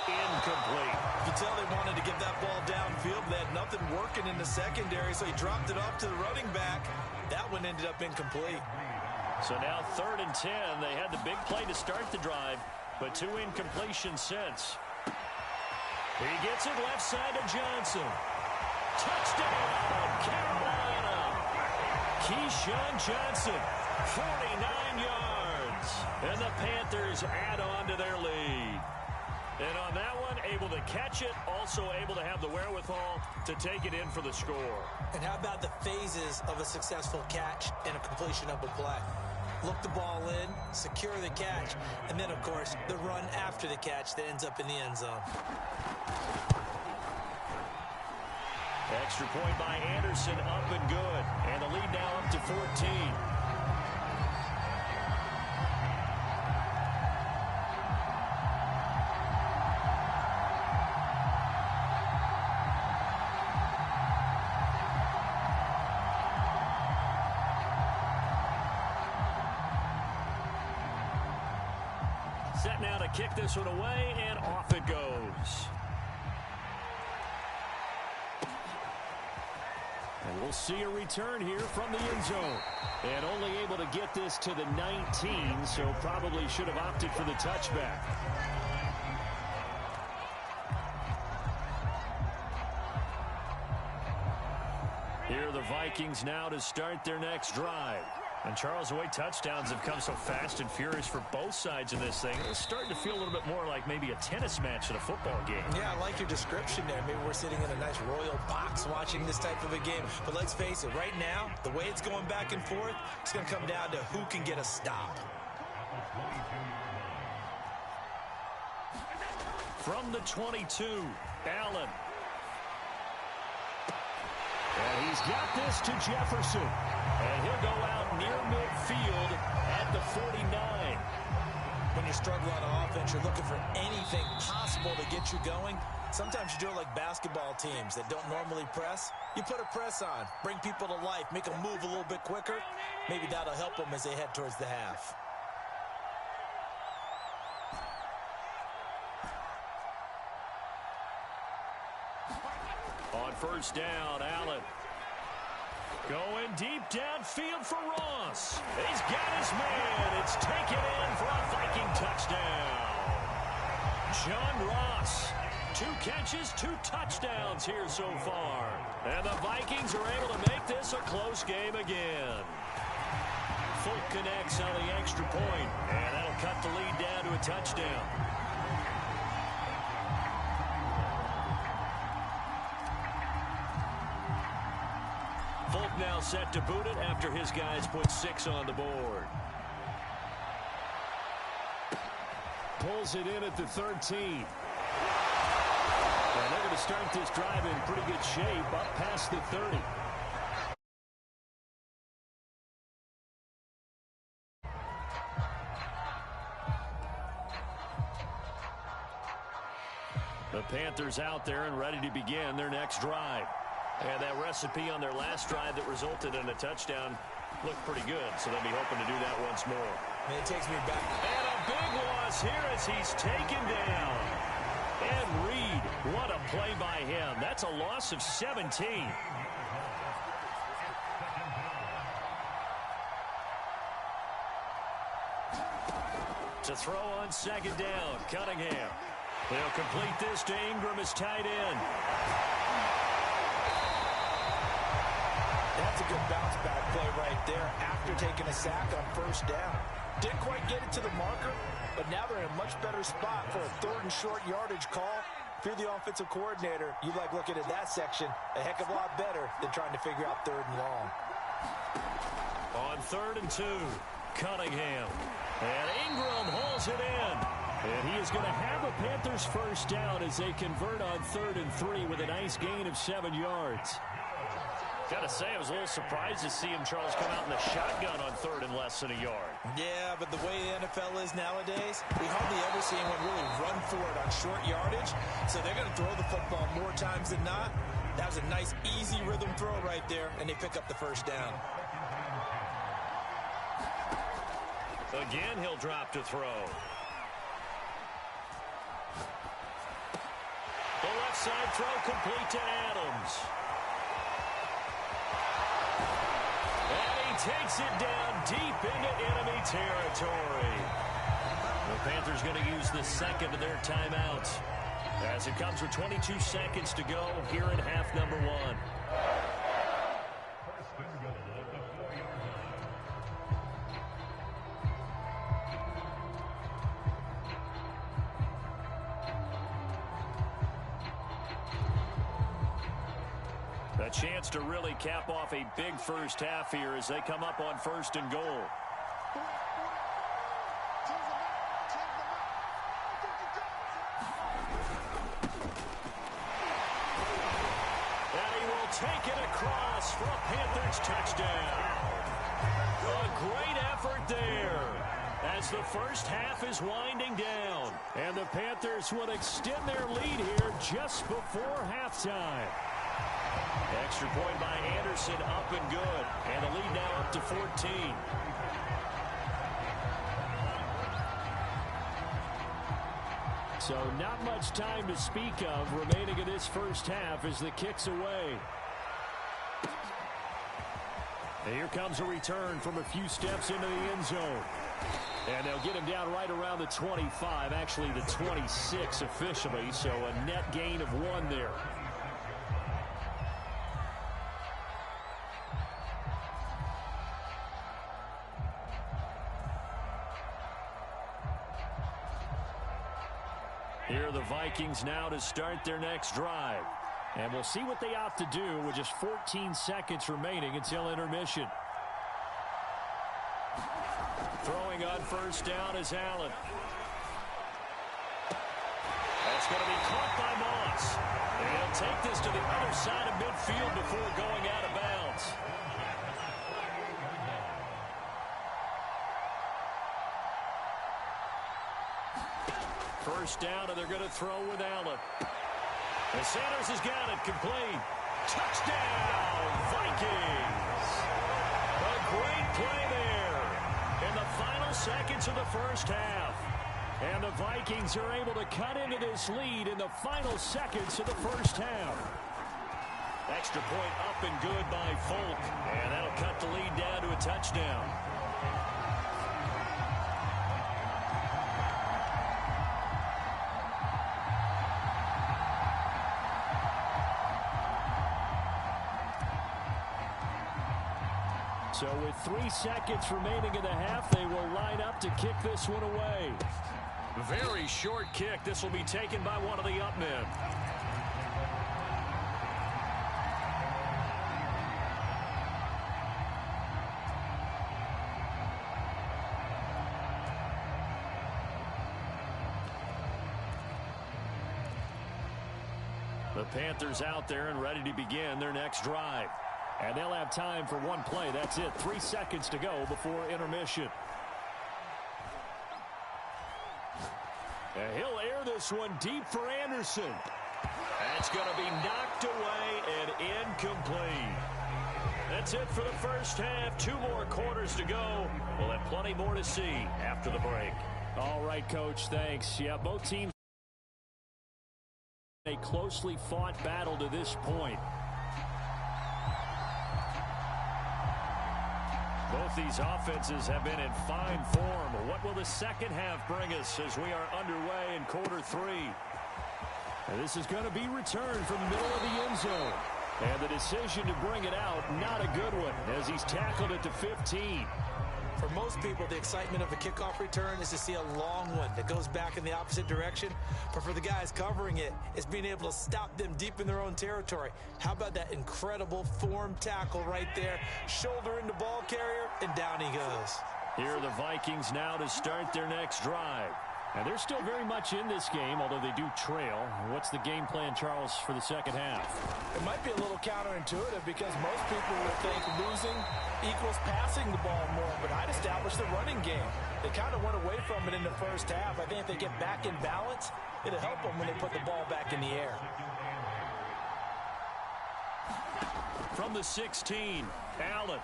Incomplete. You can tell they wanted to get that ball downfield. They had nothing working in the secondary, so he dropped it off to the running back. That one ended up incomplete. So now 3rd and 10. They had the big play to start the drive, but 2 incompletions since. He gets it left side to Johnson. Touchdown, Carolina. Keyshawn Johnson, 49 yards. And the Panthers add on to their lead. And on that one, able to catch it, also able to have the wherewithal to take it in for the score. And how about the phases of a successful catch and a completion of a play? Look the ball in, secure the catch, and then, of course, the run after the catch that ends up in the end zone. Extra point by Anderson, up and good. And the lead now up to 14. Set now to kick this one away, and off it goes. And we'll see a return here from the end zone. And only able to get this to the 19, so probably should have opted for the touchback. Here are the Vikings now to start their next drive. And Charles, the way touchdowns have come so fast and furious for both sides in this thing, it's starting to feel a little bit more like maybe a tennis match in a football game. Yeah, I like your description there. Maybe we're sitting in a nice royal box watching this type of a game. But let's face it, right now, the way it's going back and forth, it's going to come down to who can get a stop. From the 22, Allen. And he's got this to Jefferson. And he'll go out near midfield at the 49. When you struggle on offense, you're looking for anything possible to get you going. Sometimes you do it like basketball teams that don't normally press. You put a press on, bring people to life, make them move a little bit quicker. Maybe that'll help them as they head towards the half. On first down, Allen. Going deep downfield for Ross. He's got his man. It's taken in for a Viking touchdown. John Ross. 2 catches, 2 touchdowns here so far. And the Vikings are able to make this a close game again. Folk connects on the extra point, and that'll cut the lead down to a touchdown. Folk now set to boot it after his guys put 6 on the board. Pulls it in at the 13. And they're going to start this drive in pretty good shape up past the 30. The Panthers out there and ready to begin their next drive. And that recipe on their last drive that resulted in a touchdown looked pretty good, so they'll be hoping to do that once more. And it takes me back. And a big loss here as he's taken down. Ed Reed, what a play by him. That's a loss of 17. To throw on second down, Cunningham. They'll complete this to Ingram as tight end. That's a good bounce back play right there after taking a sack on first down. Didn't quite get it to the marker, but now they're in a much better spot for a 3rd and short yardage call. If you're the offensive coordinator, you like looking at that section a heck of a lot better than trying to figure out 3rd and long. On 3rd and 2, Cunningham. And Ingram hauls it in. And he is going to have a Panthers first down as they convert on 3rd and 3 with a nice gain of 7 yards. Got to say, I was a little surprised to see him, Charles, come out in the shotgun on 3rd and less than a yard. Yeah, but the way the NFL is nowadays, we hardly ever see anyone really run for it on short yardage. So they're going to throw the football more times than not. That was a nice, easy rhythm throw right there, and they pick up the first down. Again, he'll drop to throw. The left side throw complete to Adams. And he takes it down deep into enemy territory. The Panthers going to use the second of their timeouts as it comes with 22 seconds to go here in half number 1. chance to really cap off a big first half here as they come up on 1st and goal. And he will take it across for a Panthers touchdown. A great effort there as the first half is winding down. And the Panthers will extend their lead here just before halftime. Extra point by Anderson, up and good. And the lead now up to 14. So not much time to speak of remaining in this first half as the kick's away. And here comes a return from a few steps into the end zone. And they'll get him down right around the 25, actually the 26 officially, so a net gain of 1 there. Here are the Vikings now to start their next drive. And we'll see what they opt to do with just 14 seconds remaining until intermission. Throwing on 1st down is Allen. That's going to be caught by Moss. And he'll take this to the other side of midfield before going out of bounds. First down, and they're going to throw with Allen. And Sanders has got it complete. Touchdown, Vikings. A great play there in the final seconds of the first half. And the Vikings are able to cut into this lead in the final seconds of the first half. Extra point up and good by Folk. And that'll cut the lead down to a touchdown. So with 3 seconds remaining in the half, they will line up to kick this one away. Very short kick. This will be taken by one of the up men. The Panthers out there and ready to begin their next drive. And they'll have time for one play. That's it. 3 seconds to go before intermission. And he'll air this one deep for Anderson. That's going to be knocked away and incomplete. That's it for the first half. 2 more quarters to go. We'll have plenty more to see after the break. All right, Coach. Thanks. Yeah, both teams a closely fought battle to this point. Both these offenses have been in fine form. What will the second half bring us as we are underway in quarter 3? And this is going to be returned from the middle of the end zone. And the decision to bring it out, not a good one, as he's tackled at the 15. For most people, the excitement of a kickoff return is to see a long one that goes back in the opposite direction. But for the guys covering it, it's being able to stop them deep in their own territory. How about that incredible form tackle right there? Shoulder into ball carrier, and down he goes. Here are the Vikings now to start their next drive. And they're still very much in this game, although they do trail. What's the game plan, Charles, for the second half? It might be a little counterintuitive because most people would think losing equals passing the ball more, but I'd establish the running game. They kind of went away from it in the first half. I think if they get back in balance, it'll help them when they put the ball back in the air. From the 16, Allen.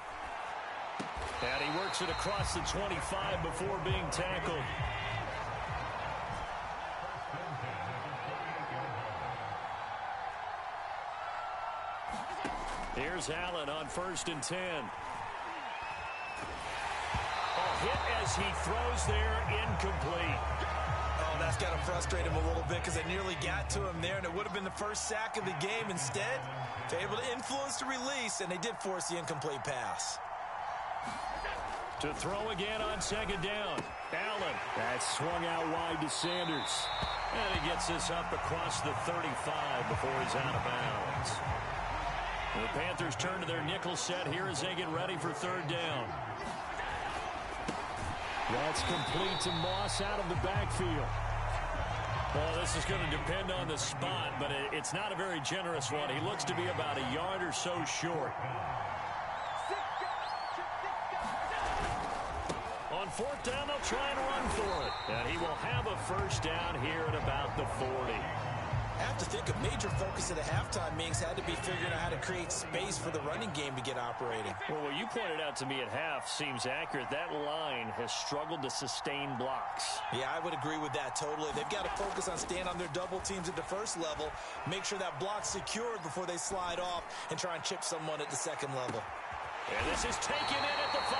And he works it across the 25 before being tackled. Here's Allen on 1st and 10. A hit as he throws there, incomplete. Oh, that's got to frustrate him a little bit because they nearly got to him there, and it would have been the first sack of the game. Instead, they're able to influence the release, and they did force the incomplete pass. To throw again on 2nd down. Allen. That swung out wide to Sanders. And he gets this up across the 35 before he's out of bounds. The Panthers turn to their nickel set here as they get ready for third down. That's complete to Moss out of the backfield. Well, this is going to depend on the spot, but it's not a very generous one. He looks to be about a yard or so short. On fourth down, they'll try and run for it. And he will have a first down here at about the 40. I have to think a major focus at the halftime meetings had to be figuring out how to create space for the running game to get operating. Well, what you pointed out to me at half seems accurate. That line has struggled to sustain blocks. Yeah, I would agree with that totally. They've got to focus on staying on their double teams at the first level, make sure that block's secured before they slide off and try and chip someone at the second level. And this is taken in at the 5.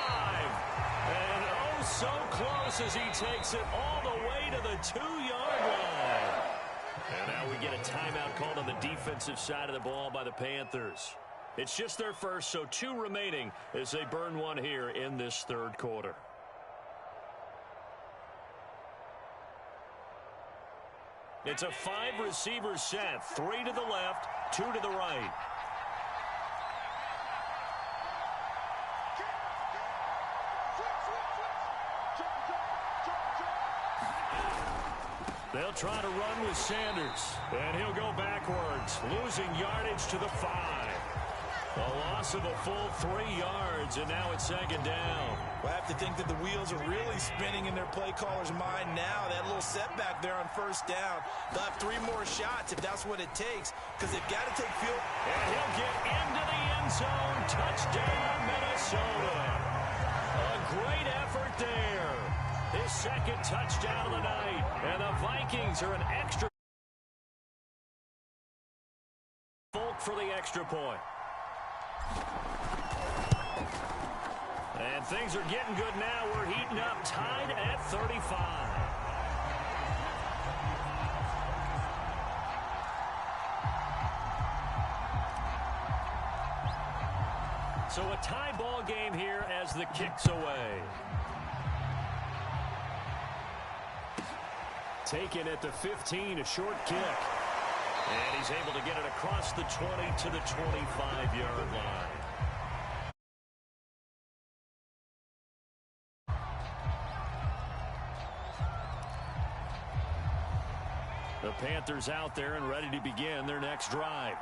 And oh, so close as he takes it all the way to the 2-yard line. And now we get a timeout called on the defensive side of the ball by the Panthers. It's just their first, so 2 remaining as they burn one here in this third quarter. It's a 5-receiver set, 3 to the left, 2 to the right. They'll try to run with Sanders, and he'll go backwards, losing yardage to the 5. A loss of a full 3 yards, and now it's second down. Well, I have to think that the wheels are really spinning in their play caller's mind now. That little setback there on first down. They'll have 3 more shots if that's what it takes, because they've got to take field. And he'll get into the end zone. Touchdown, Minnesota. A great effort there. His second touchdown of the night. And the Vikings are an extra Folk for the extra point. And things are getting good now. We're heating up, tied at 35. So a tie ball game here as the kick's away. Taken at the 15, a short kick. And he's able to get it across the 20 to the 25-yard line. The Panthers out there and ready to begin their next drive.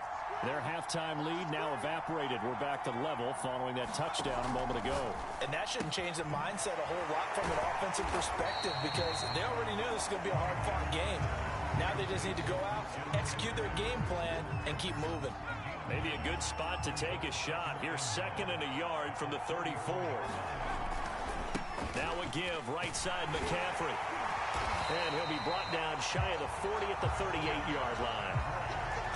Their halftime lead now evaporated. We're back to level following that touchdown a moment ago. And that shouldn't change the mindset a whole lot from an offensive perspective, because they already knew this was going to be a hard-fought game. Now they just need to go out, execute their game plan, and keep moving. Maybe a good spot to take a shot. Here's second and a yard from the 34. Now a give, right side McCaffrey. And he'll be brought down shy of the 40 at the 38-yard line.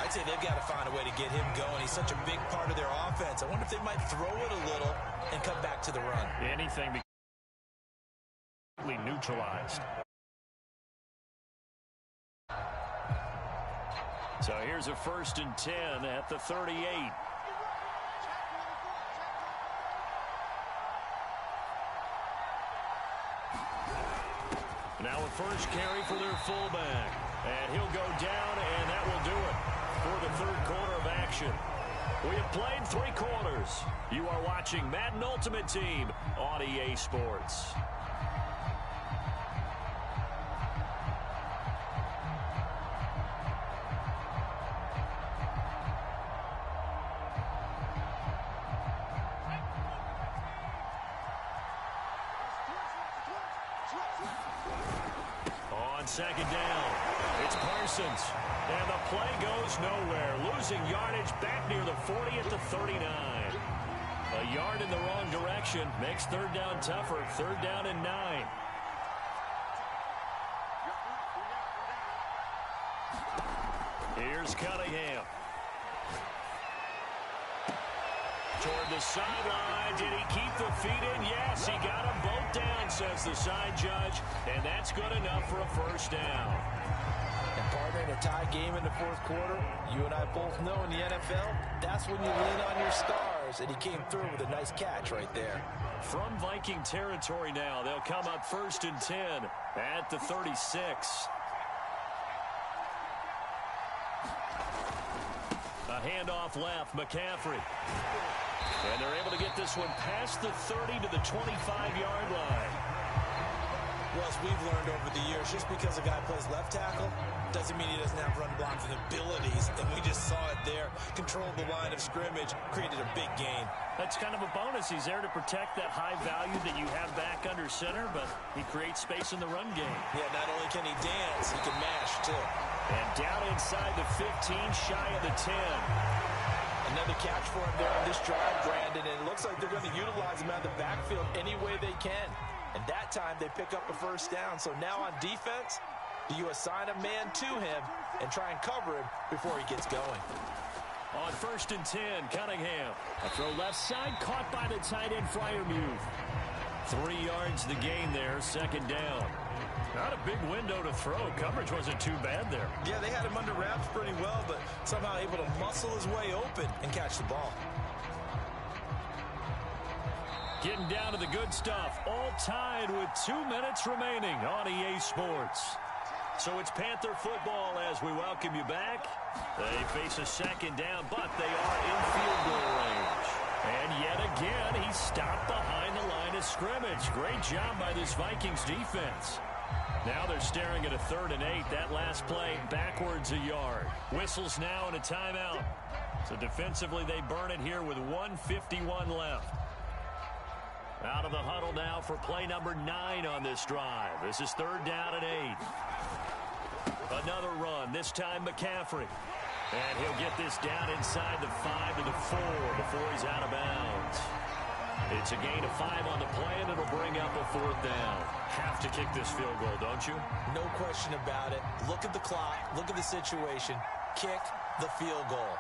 I'd say they've got to find a way to get him going. He's such a big part of their offense. I wonder if they might throw it a little and come back to the run. Anything to be neutralized. So here's a 1st and 10 at the 38. Now a first carry for their fullback. And he'll go down, and that will do it for the third quarter of action. We have played 3 quarters. You are watching Madden Ultimate Team on EA Sports. On second down, it's Parsons. And the play goes nowhere. Losing yardage back near the 40 at the 39. A yard in the wrong direction makes third down tougher. Third down and 9. Here's Cunningham. Toward the sideline. Did he keep the feet in? Yes, he got them both down, says the side judge. And that's good enough for a first down. And partner, in a tie game in the fourth quarter, you and I both know in the NFL, that's when you lean on your stars. And he came through with a nice catch right there. From Viking territory now, they'll come up 1st and 10 at the 36. A A handoff left, McCaffrey. And they're able to get this one past the 30 to the 25-yard line. Well, as we've learned over the years, just because a guy plays left tackle doesn't mean he doesn't have run blocking abilities. And we just saw it there. Controlled the line of scrimmage, created a big gain. That's kind of a bonus. He's there to protect that high value that you have back under center, but he creates space in the run game. Yeah, not only can he dance, he can mash, too. And down inside the 15, shy of the 10. Another catch for him there on this drive, Brandon, and it looks like they're going to utilize him out of the backfield any way they can. And that time they pick up a first down. So now on defense, do you assign a man to him and try and cover him before he gets going? On 1st and 10, Cunningham. A throw left side, caught by the tight end, Freiermuth. 3 yards the gain there, 2nd down. Not a big window to throw. Coverage wasn't too bad there. Yeah, they had him under wraps pretty well, but somehow able to muscle his way open and catch the ball. Getting down to the good stuff. All tied with 2 minutes remaining on EA Sports. So it's Panther football as we welcome you back. They face a 2nd down, but they are in field goal range. And yet again, he's stopped behind the line of scrimmage. Great job by this Vikings defense. Now they're staring at a 3rd and 8. That last play backwards a yard. Whistles now and a timeout. So defensively they burn it here with 1:51 left. Out of the huddle now for play number 9 on this drive. This is 3rd down and 8. Another run, this time McCaffrey. And he'll get this down inside the 5 to the 4 before he's out of bounds. It's a gain of 5 on the play, and it'll bring up a 4th down. Have to kick this field goal, don't you? No question about it. Look at the clock. Look at the situation. Kick the field goal.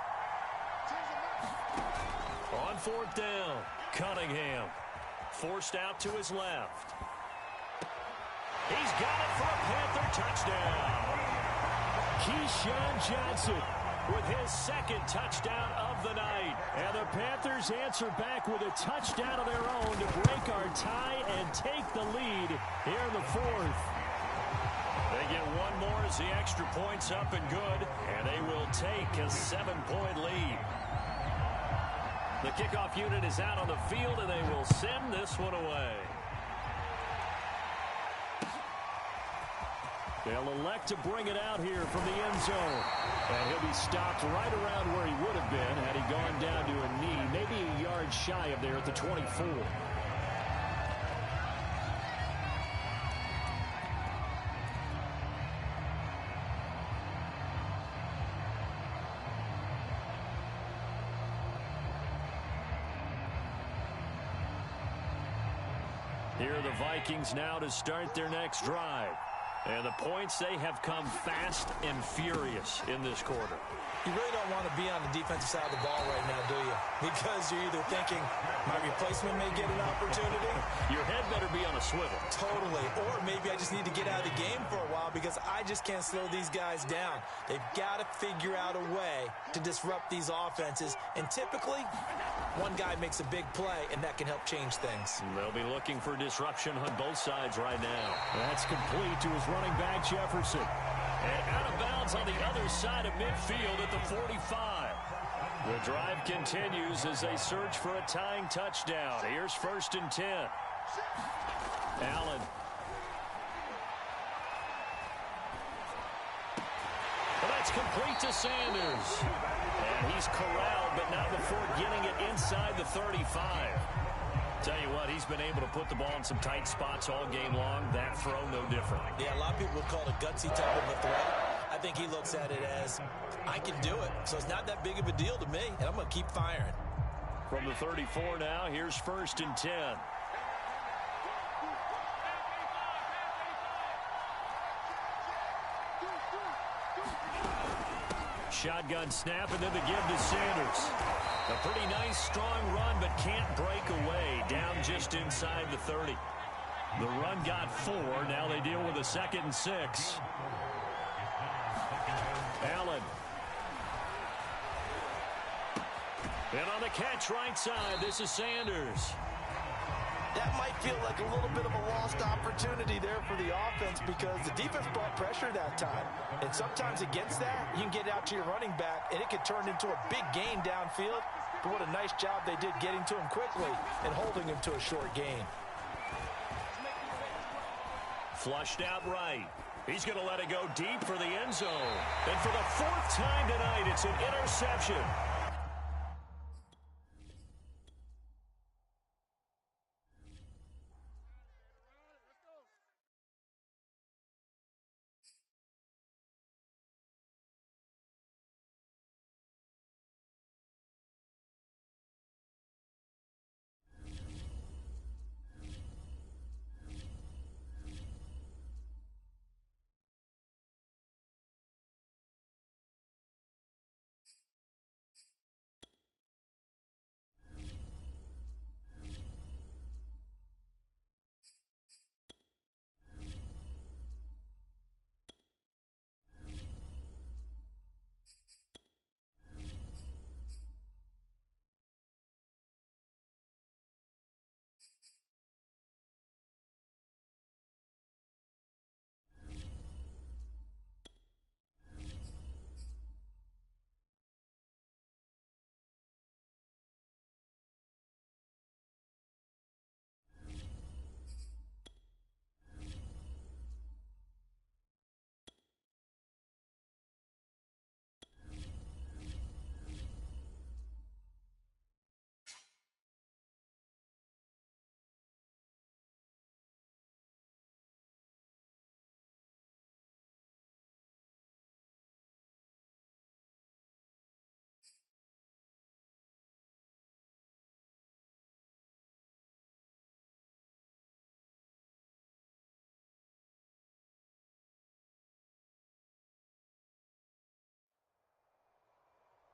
On 4th down, Cunningham. Forced out to his left. He's got it for a Panther touchdown. Keyshawn Johnson with his 2nd touchdown of the night. And the Panthers answer back with a touchdown of their own to break our tie and take the lead here in the 4th. They get one more as the extra point's up and good, and they will take a 7-point lead. The kickoff unit is out on the field, and they will send this one away. They'll elect to bring it out here from the end zone. And he'll be stopped right around where he would have been had he gone down to a knee, maybe a yard shy of there at the 24. Here are the Vikings now to start their next drive. And the points, they have come fast and furious in this quarter. You really don't want to be on the defensive side of the ball right now, do you? Because you're either thinking, my replacement may get an opportunity. Your head better be on a swivel. Totally. Or maybe I just need to get out of the game for a while because I just can't slow these guys down. They've got to figure out a way to disrupt these offenses. And typically, one guy makes a big play, and that can help change things. They'll be looking for disruption on both sides right now. That's complete to his running back, Jefferson. And out of bounds on the other side of midfield at the 45. The drive continues as they search for a tying touchdown. Here's 1st and 10. Allen. Well, that's complete to Sanders. And he's corralled, but not before getting it inside the 35. Tell you what, he's been able to put the ball in some tight spots all game long. That throw, no different. Yeah, a lot of people would call it a gutsy type of a throw. I think he looks at it as, I can do it. So it's not that big of a deal to me, and I'm going to keep firing. From the 34 now, here's 1st and 10. Shotgun snap, and then the give to Sanders. A pretty nice, strong run, but can't break away. Down just inside the 30. The run got 4. Now they deal with a 2nd and 6. Allen. And on the catch right side, this is Sanders. That might feel like a little bit of a lost opportunity there for the offense because the defense brought pressure that time. And sometimes against that, you can get out to your running back, and it can turn into a big gain downfield. But what a nice job they did getting to him quickly and holding him to a short gain. Flushed out right. He's going to let it go deep for the end zone. And for the fourth time tonight, it's an interception.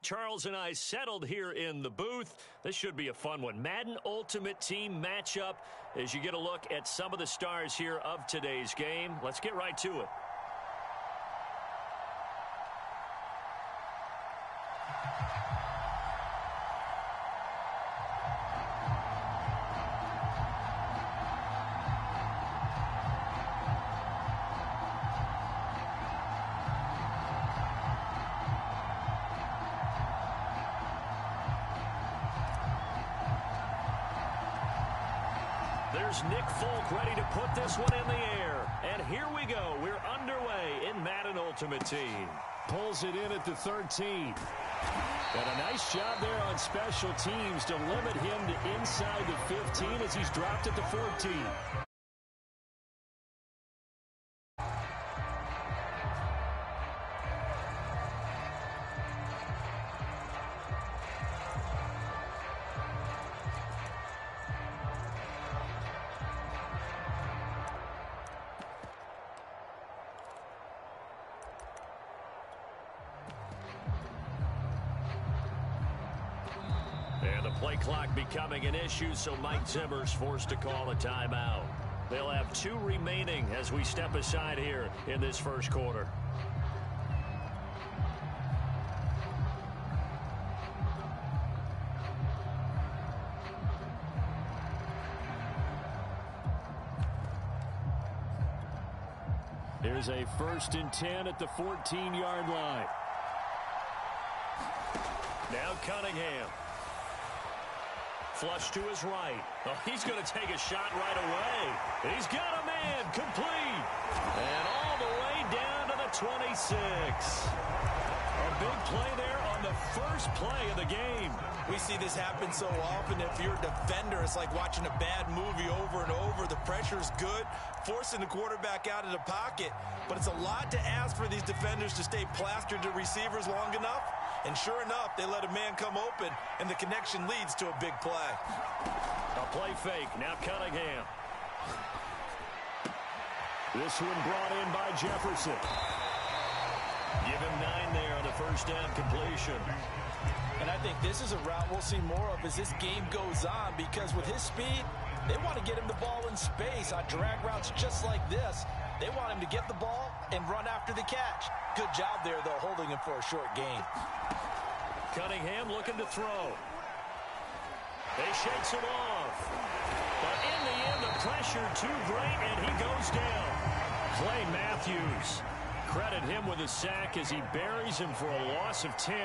Charles and I settled here in the booth. This should be a fun one. Madden Ultimate Team matchup as you get a look at some of the stars here of today's game. Let's get right to it. There's Nick Folk ready to put this one in the air. And here we go. We're underway in Madden Ultimate Team. Pulls it in at the 13. And a nice job there on special teams to limit him to inside the 15 as he's dropped at the 14. And the play clock becoming an issue, so Mike Zimmer's forced to call a timeout. They'll have 2 remaining as we step aside here in this first quarter. Here's a 1st and 10 at the 14-yard line. Now Cunningham. Flush to his right. Oh, he's going to take a shot right away. He's got a man complete. And all the way down to the 26. A big play there on the first play of the game. We see this happen so often. If you're a defender, it's like watching a bad movie over and over. The pressure's good, forcing the quarterback out of the pocket. But it's a lot to ask for these defenders to stay plastered to receivers long enough. And sure enough, they let a man come open, and the connection leads to a big play. A play fake. Now Cunningham. This one brought in by Jefferson. Give him 9 there on the first down completion. And I think this is a route we'll see more of as this game goes on, because with his speed, they want to get him the ball in space on drag routes just like this. They want him to get the ball and run after the catch. Good job there, though, holding him for a short gain. Cunningham looking to throw. He shakes him off. But in the end, the pressure too great, and he goes down. Clay Matthews. Credit him with a sack as he buries him for a loss of 10.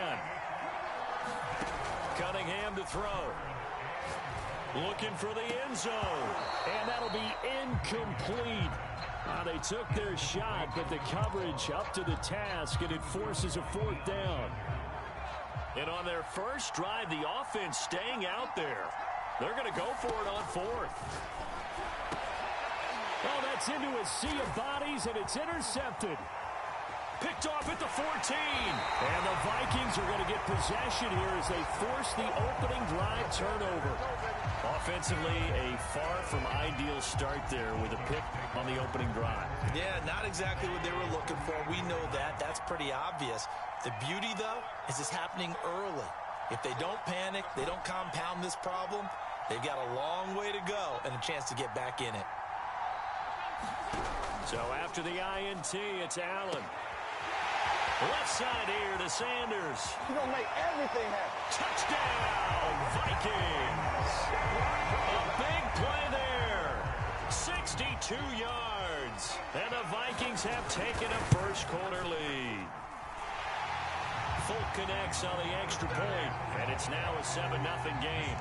Cunningham to throw. Looking for the end zone. And that'll be incomplete. They took their shot, but the coverage up to the task, and it forces a fourth down. And on their first drive, the offense staying out there. They're going to go for it on fourth. Oh, that's into a sea of bodies, and it's intercepted. Picked off at the 14. And the Vikings are going to get possession here as they force the opening drive turnover. Offensively, a far from ideal start there with a pick on the opening drive. Yeah, not exactly what they were looking for. We know that. That's pretty obvious. The beauty, though, is it's happening early. If they don't panic, they don't compound this problem, they've got a long way to go and a chance to get back in it. So after the INT, it's Allen. Left side here to Sanders. He's going to make everything happen. Touchdown, Vikings. A big play there. 62 yards. And the Vikings have taken a first quarter lead. Folk connects on the extra point, and it's now a 7-0 game.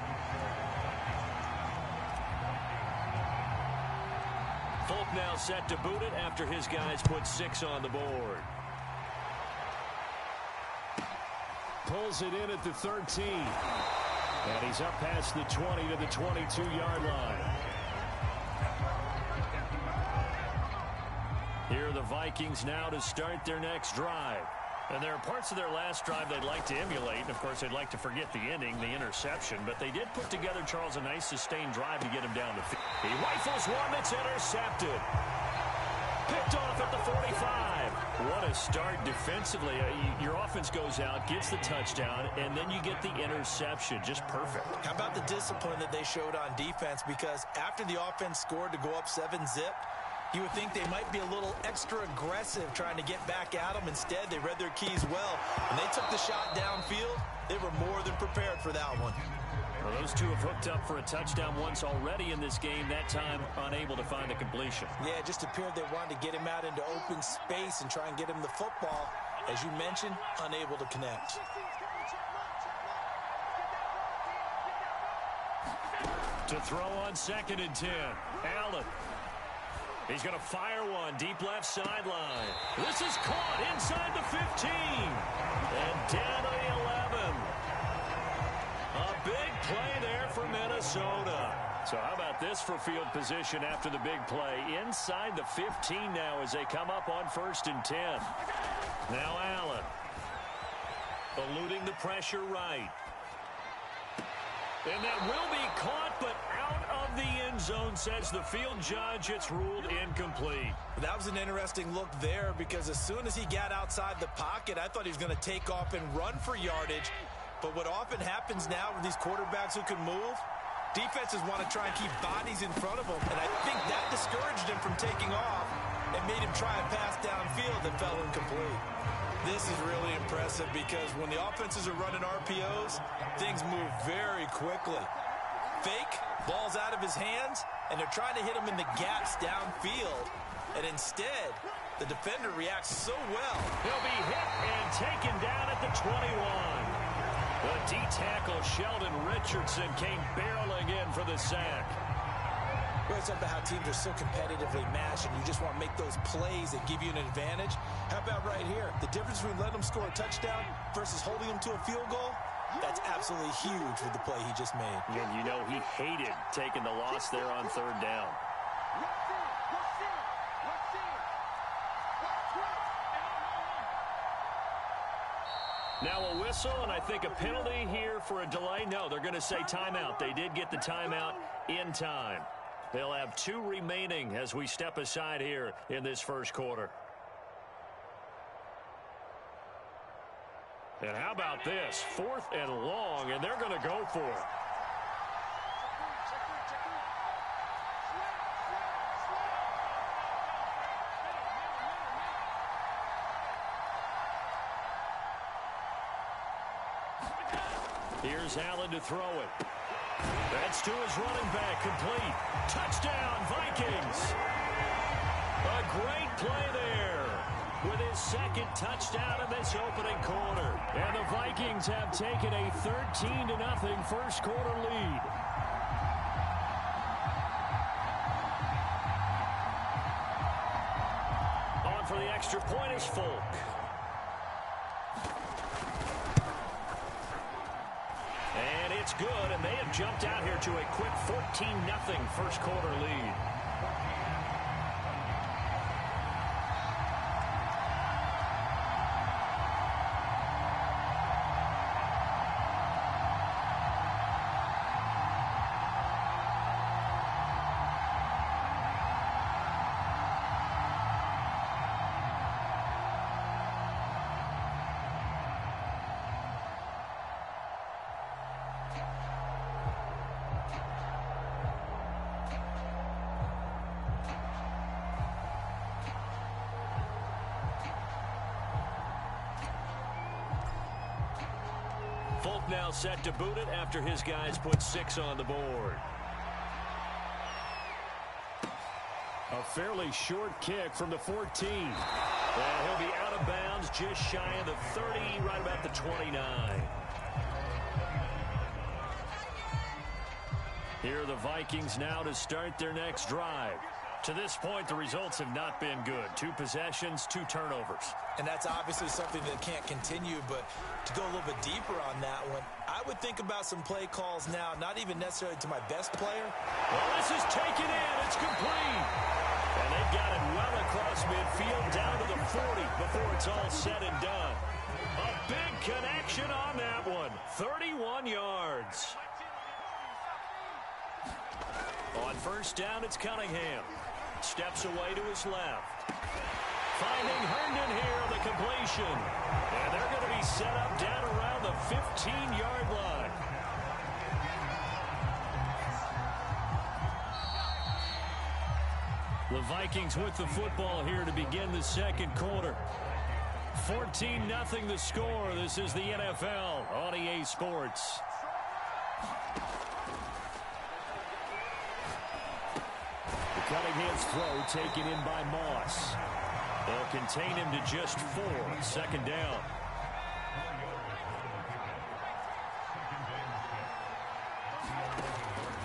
Folk now set to boot it after his guys put 6 on the board. Pulls it in at the 13. And he's up past the 20 to the 22-yard line. Here are the Vikings now to start their next drive. And there are parts of their last drive they'd like to emulate. And, of course, they'd like to forget the ending, the interception. But they did put together, Charles, a nice sustained drive to get him down the field. He rifles one that's intercepted. Picked off at the 45. What a start defensively. Your offense goes out, gets the touchdown, and then you get the interception. Just perfect. How about the discipline that they showed on defense? Because after the offense scored to go up 7-zip, you would think they might be a little extra aggressive trying to get back at them. Instead, they read their keys well. When they took the shot downfield, they were more than prepared for that one. Well, those two have hooked up for a touchdown once already in this game, that time unable to find the completion. Yeah, it just appeared they wanted to get him out into open space and try and get him the football. As you mentioned, unable to connect. To throw on 2nd and 10. Allen. He's going to fire one deep left sideline. This is caught inside the 15. And down to the 11. A big play there for Minnesota. So how about this for field position after the big play? Inside the 15 now as they come up on 1st and 10. Now Allen. Eluding the pressure right. And that will be caught, but out of the end zone, says the field judge. It's ruled incomplete. That was an interesting look there because as soon as he got outside the pocket, I thought he was going to take off and run for yardage. But what often happens now with these quarterbacks who can move, defenses want to try and keep bodies in front of them. And I think that discouraged him from taking off and made him try a pass downfield that fell incomplete. This is really impressive because when the offenses are running RPOs, things move very quickly. Fake, ball's out of his hands, and they're trying to hit him in the gaps downfield. And instead, the defender reacts so well. He'll be hit and taken down at the 21. The D-tackle Sheldon Richardson came barreling in for the sack. It's about how teams are so competitively matched, and you just want to make those plays that give you an advantage. How about right here? The difference between letting them score a touchdown versus holding them to a field goal, that's absolutely huge with the play he just made. And you know he hated taking the loss there on 3rd down. Now a whistle, and I think a penalty here for a delay. No, they're going to say timeout. They did get the timeout in time. They'll have 2 remaining as we step aside here in this first quarter. And how about this? 4th and long, and they're going to go for it. Here's Allen to throw it. That's to his running back, complete. Touchdown, Vikings. A great play there with his second touchdown in this opening quarter. And the Vikings have taken a 13-0 first quarter lead. On for the extra point is Folk. And it's good, and they have jumped out here to a quick 14-0 first quarter lead. Folk now set to boot it after his guys put 6 on the board. A fairly short kick from the 14. And he'll be out of bounds just shy of the 30, right about the 29. Here are the Vikings now to start their next drive. To this point, the results have not been good. 2 possessions, 2 turnovers. And that's obviously something that can't continue, but to go a little bit deeper on that one, I would think about some play calls now, not even necessarily to my best player. Well, this is taken in. It's complete. And they've got it well across midfield down to the 40 before it's all said and done. A big connection on that one. 31 yards. On first down, it's Cunningham. Steps away to his left. Finding Herndon here on the completion. And they're going to be set up down around the 15-yard line. The Vikings with the football here to begin the second quarter. 14-0 the score. This is the NFL on EA Sports. Cunningham's throw taken in by Moss. They'll contain him to just 4. Second down.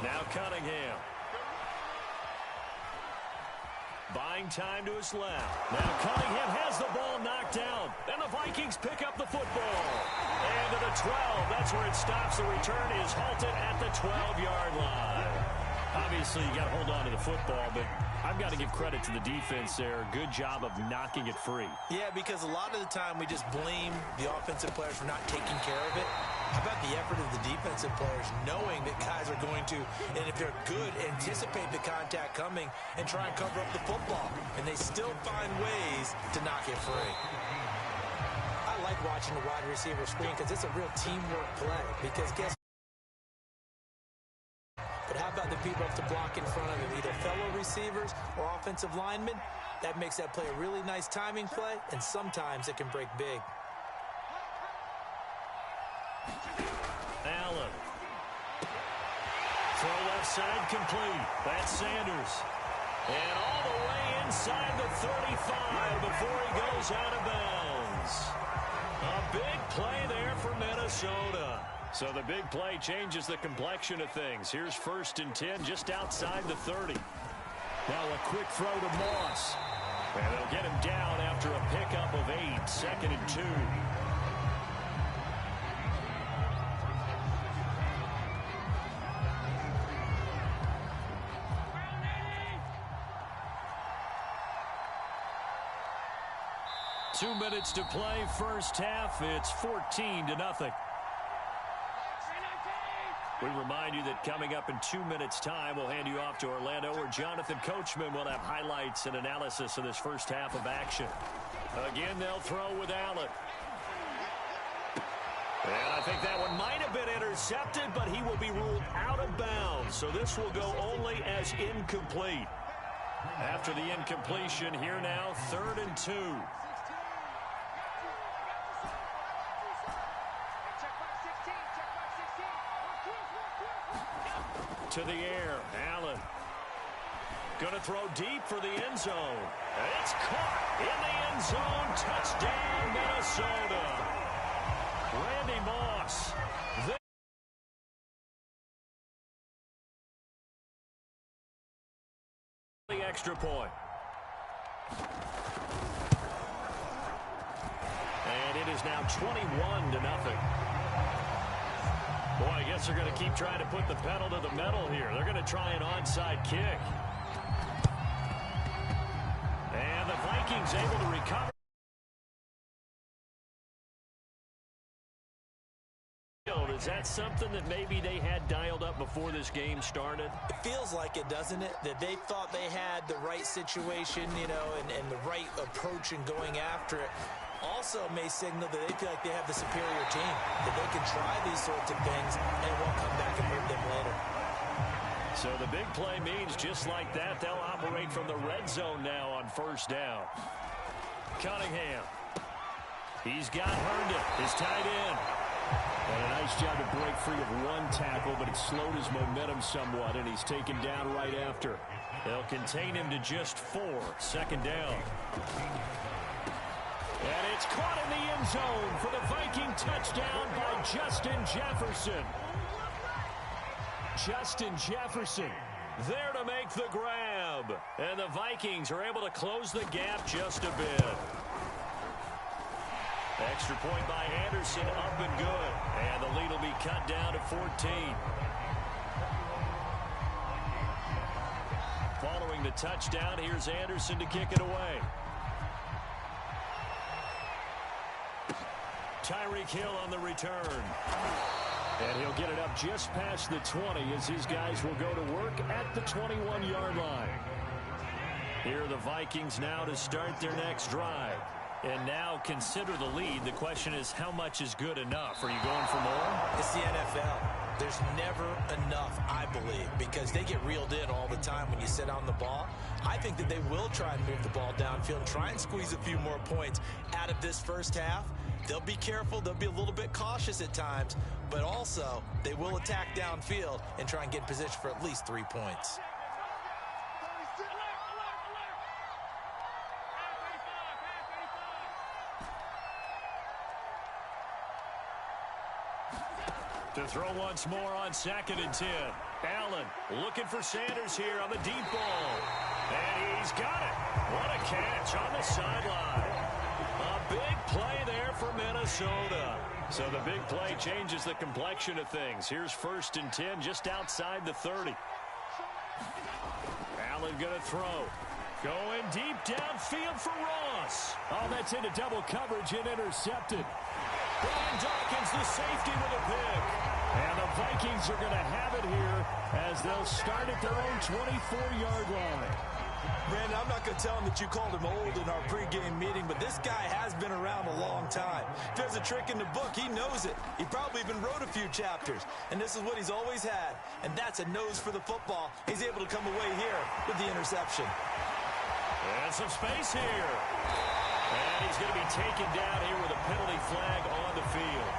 Now Cunningham. Buying time to his left. Now Cunningham has the ball knocked down. And the Vikings pick up the football. And to the 12. That's where it stops. The return is halted at the 12-yard line. Obviously, you got to hold on to the football, but I've got to give credit to the defense there. Good job of knocking it free. Yeah, because a lot of the time we just blame the offensive players for not taking care of it. How about the effort of the defensive players knowing that guys are going to, and if they're good, anticipate the contact coming and try and cover up the football. And they still find ways to knock it free. I like watching the wide receiver screen because it's a real teamwork play. Because guess But how about the people up to block in front of him, either fellow receivers or offensive linemen? That makes that play a really nice timing play, and sometimes it can break big. Allen. Throw left side complete. That's Sanders. And all the way inside the 35 before he goes out of bounds. A big play there for Minnesota. So the big play changes the complexion of things. Here's 1st and 10 just outside the 30. Now a quick throw to Moss. And they'll get him down after a pickup of 8. 2nd and 2. Two minutes to play, first half. It's 14-0. We remind you that coming up in 2 minutes' time, we'll hand you off to Orlando, where Jonathan Coachman will have highlights and analysis of this first half of action. Again, they'll throw with Allen. And I think that one might have been intercepted, but he will be ruled out of bounds. So this will go only as incomplete. After the incompletion, here now, 3rd and 2. to the air. Allen. Going to throw deep for the end zone. It's caught in the end zone. Touchdown, Minnesota. Randy Moss. The extra point. And it is now 21-0. Boy, I guess they're going to keep trying to put the pedal to the metal here. They're going to try an onside kick. And the Vikings able to recover. Is that something that maybe they had dialed up before this game started? It feels like it, doesn't it? That they thought they had the right situation, you know, and the right approach in going after it. Also may signal that they feel like they have the superior team, that they can try these sorts of things and it won't come back and hurt them later. So the big play means just like that, they'll operate from the red zone now on first down. Cunningham. He's got Herndon, his tight end. And a nice job to break free of one tackle, but it slowed his momentum somewhat, and he's taken down right after. They'll contain him to just 4. Second down. And it's caught in the end zone for the Viking touchdown by Justin Jefferson. Justin Jefferson there to make the grab. And the Vikings are able to close the gap just a bit. Extra point by Anderson, up and good. And the lead will be cut down to 14. Following the touchdown, here's Anderson to kick it away. Tyreek Hill on the return. And he'll get it up just past the 20 as his guys will go to work at the 21-yard line. Here are the Vikings now to start their next drive. And now consider the lead. The question is, how much is good enough? Are you going for more? It's the NFL. There's never enough, I believe, because they get reeled in all the time when you sit on the ball. I think that they will try and move the ball downfield and try and squeeze a few more points out of this first half. They'll be careful. They'll be a little bit cautious at times, but also they will attack downfield and try and get in position for at least 3 points. To throw once more on 2nd and 10. Allen looking for Sanders here on the deep ball. And he's got it. What a catch on the sideline. A big play there for Minnesota. So the big play changes the complexion of things. Here's 1st and 10 just outside the 30. Allen going to throw. Going deep downfield for Ross. Oh, that's into double coverage and intercepted. Brian Dawkins, the safety with a pick. And the Vikings are going to have it here as they'll start at their own 24-yard line. Brandon, I'm not going to tell him that you called him old in our pregame meeting, but this guy has been around a long time. If there's a trick in the book, he knows it. He probably even wrote a few chapters, and this is what he's always had, and that's a nose for the football. He's able to come away here with the interception. And some space here. And he's going to be taken down here with a penalty flag on the field.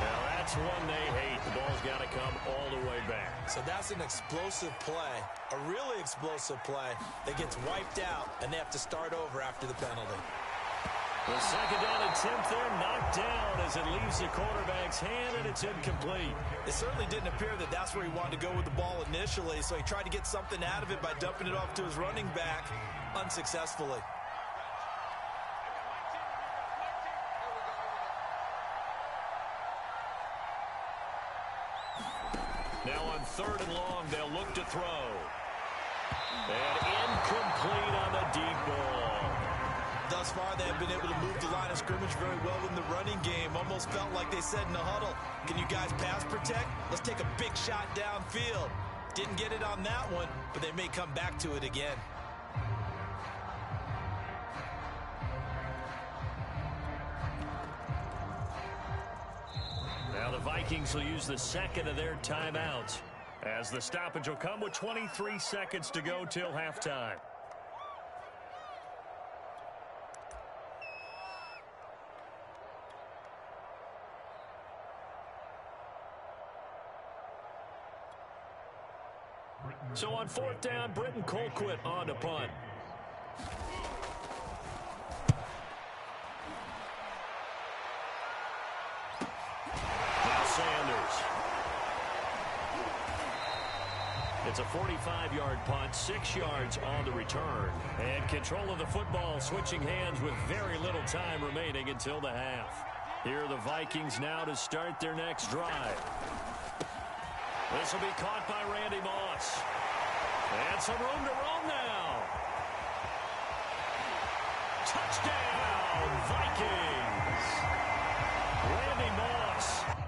Now that's one they hate. The ball's got to come all the way back. So that's an explosive play, a really explosive play that gets wiped out, and they have to start over after the penalty. The 2nd down attempt there knocked down as it leaves the quarterback's hand, and it's incomplete. It certainly didn't appear that that's where he wanted to go with the ball initially, so he tried to get something out of it by dumping it off to his running back unsuccessfully. Now on 3rd and long, they'll look to throw. And incomplete on the deep ball. Thus far, they have been able to move the line of scrimmage very well in the running game. Almost felt like they said in the huddle, can you guys pass protect? Let's take a big shot downfield. Didn't get it on that one, but they may come back to it again. Now the Vikings will use the 2nd of their timeouts as the stoppage will come with 23 seconds to go till halftime. So on fourth down, Britton Colquitt on to punt. Now Sanders. It's a 45-yard punt, 6 yards on the return. And control of the football switching hands with very little time remaining until the half. Here are the Vikings now to start their next drive. This will be caught by Randy Moss. And some room to roam now. Touchdown, Vikings. Randy Moss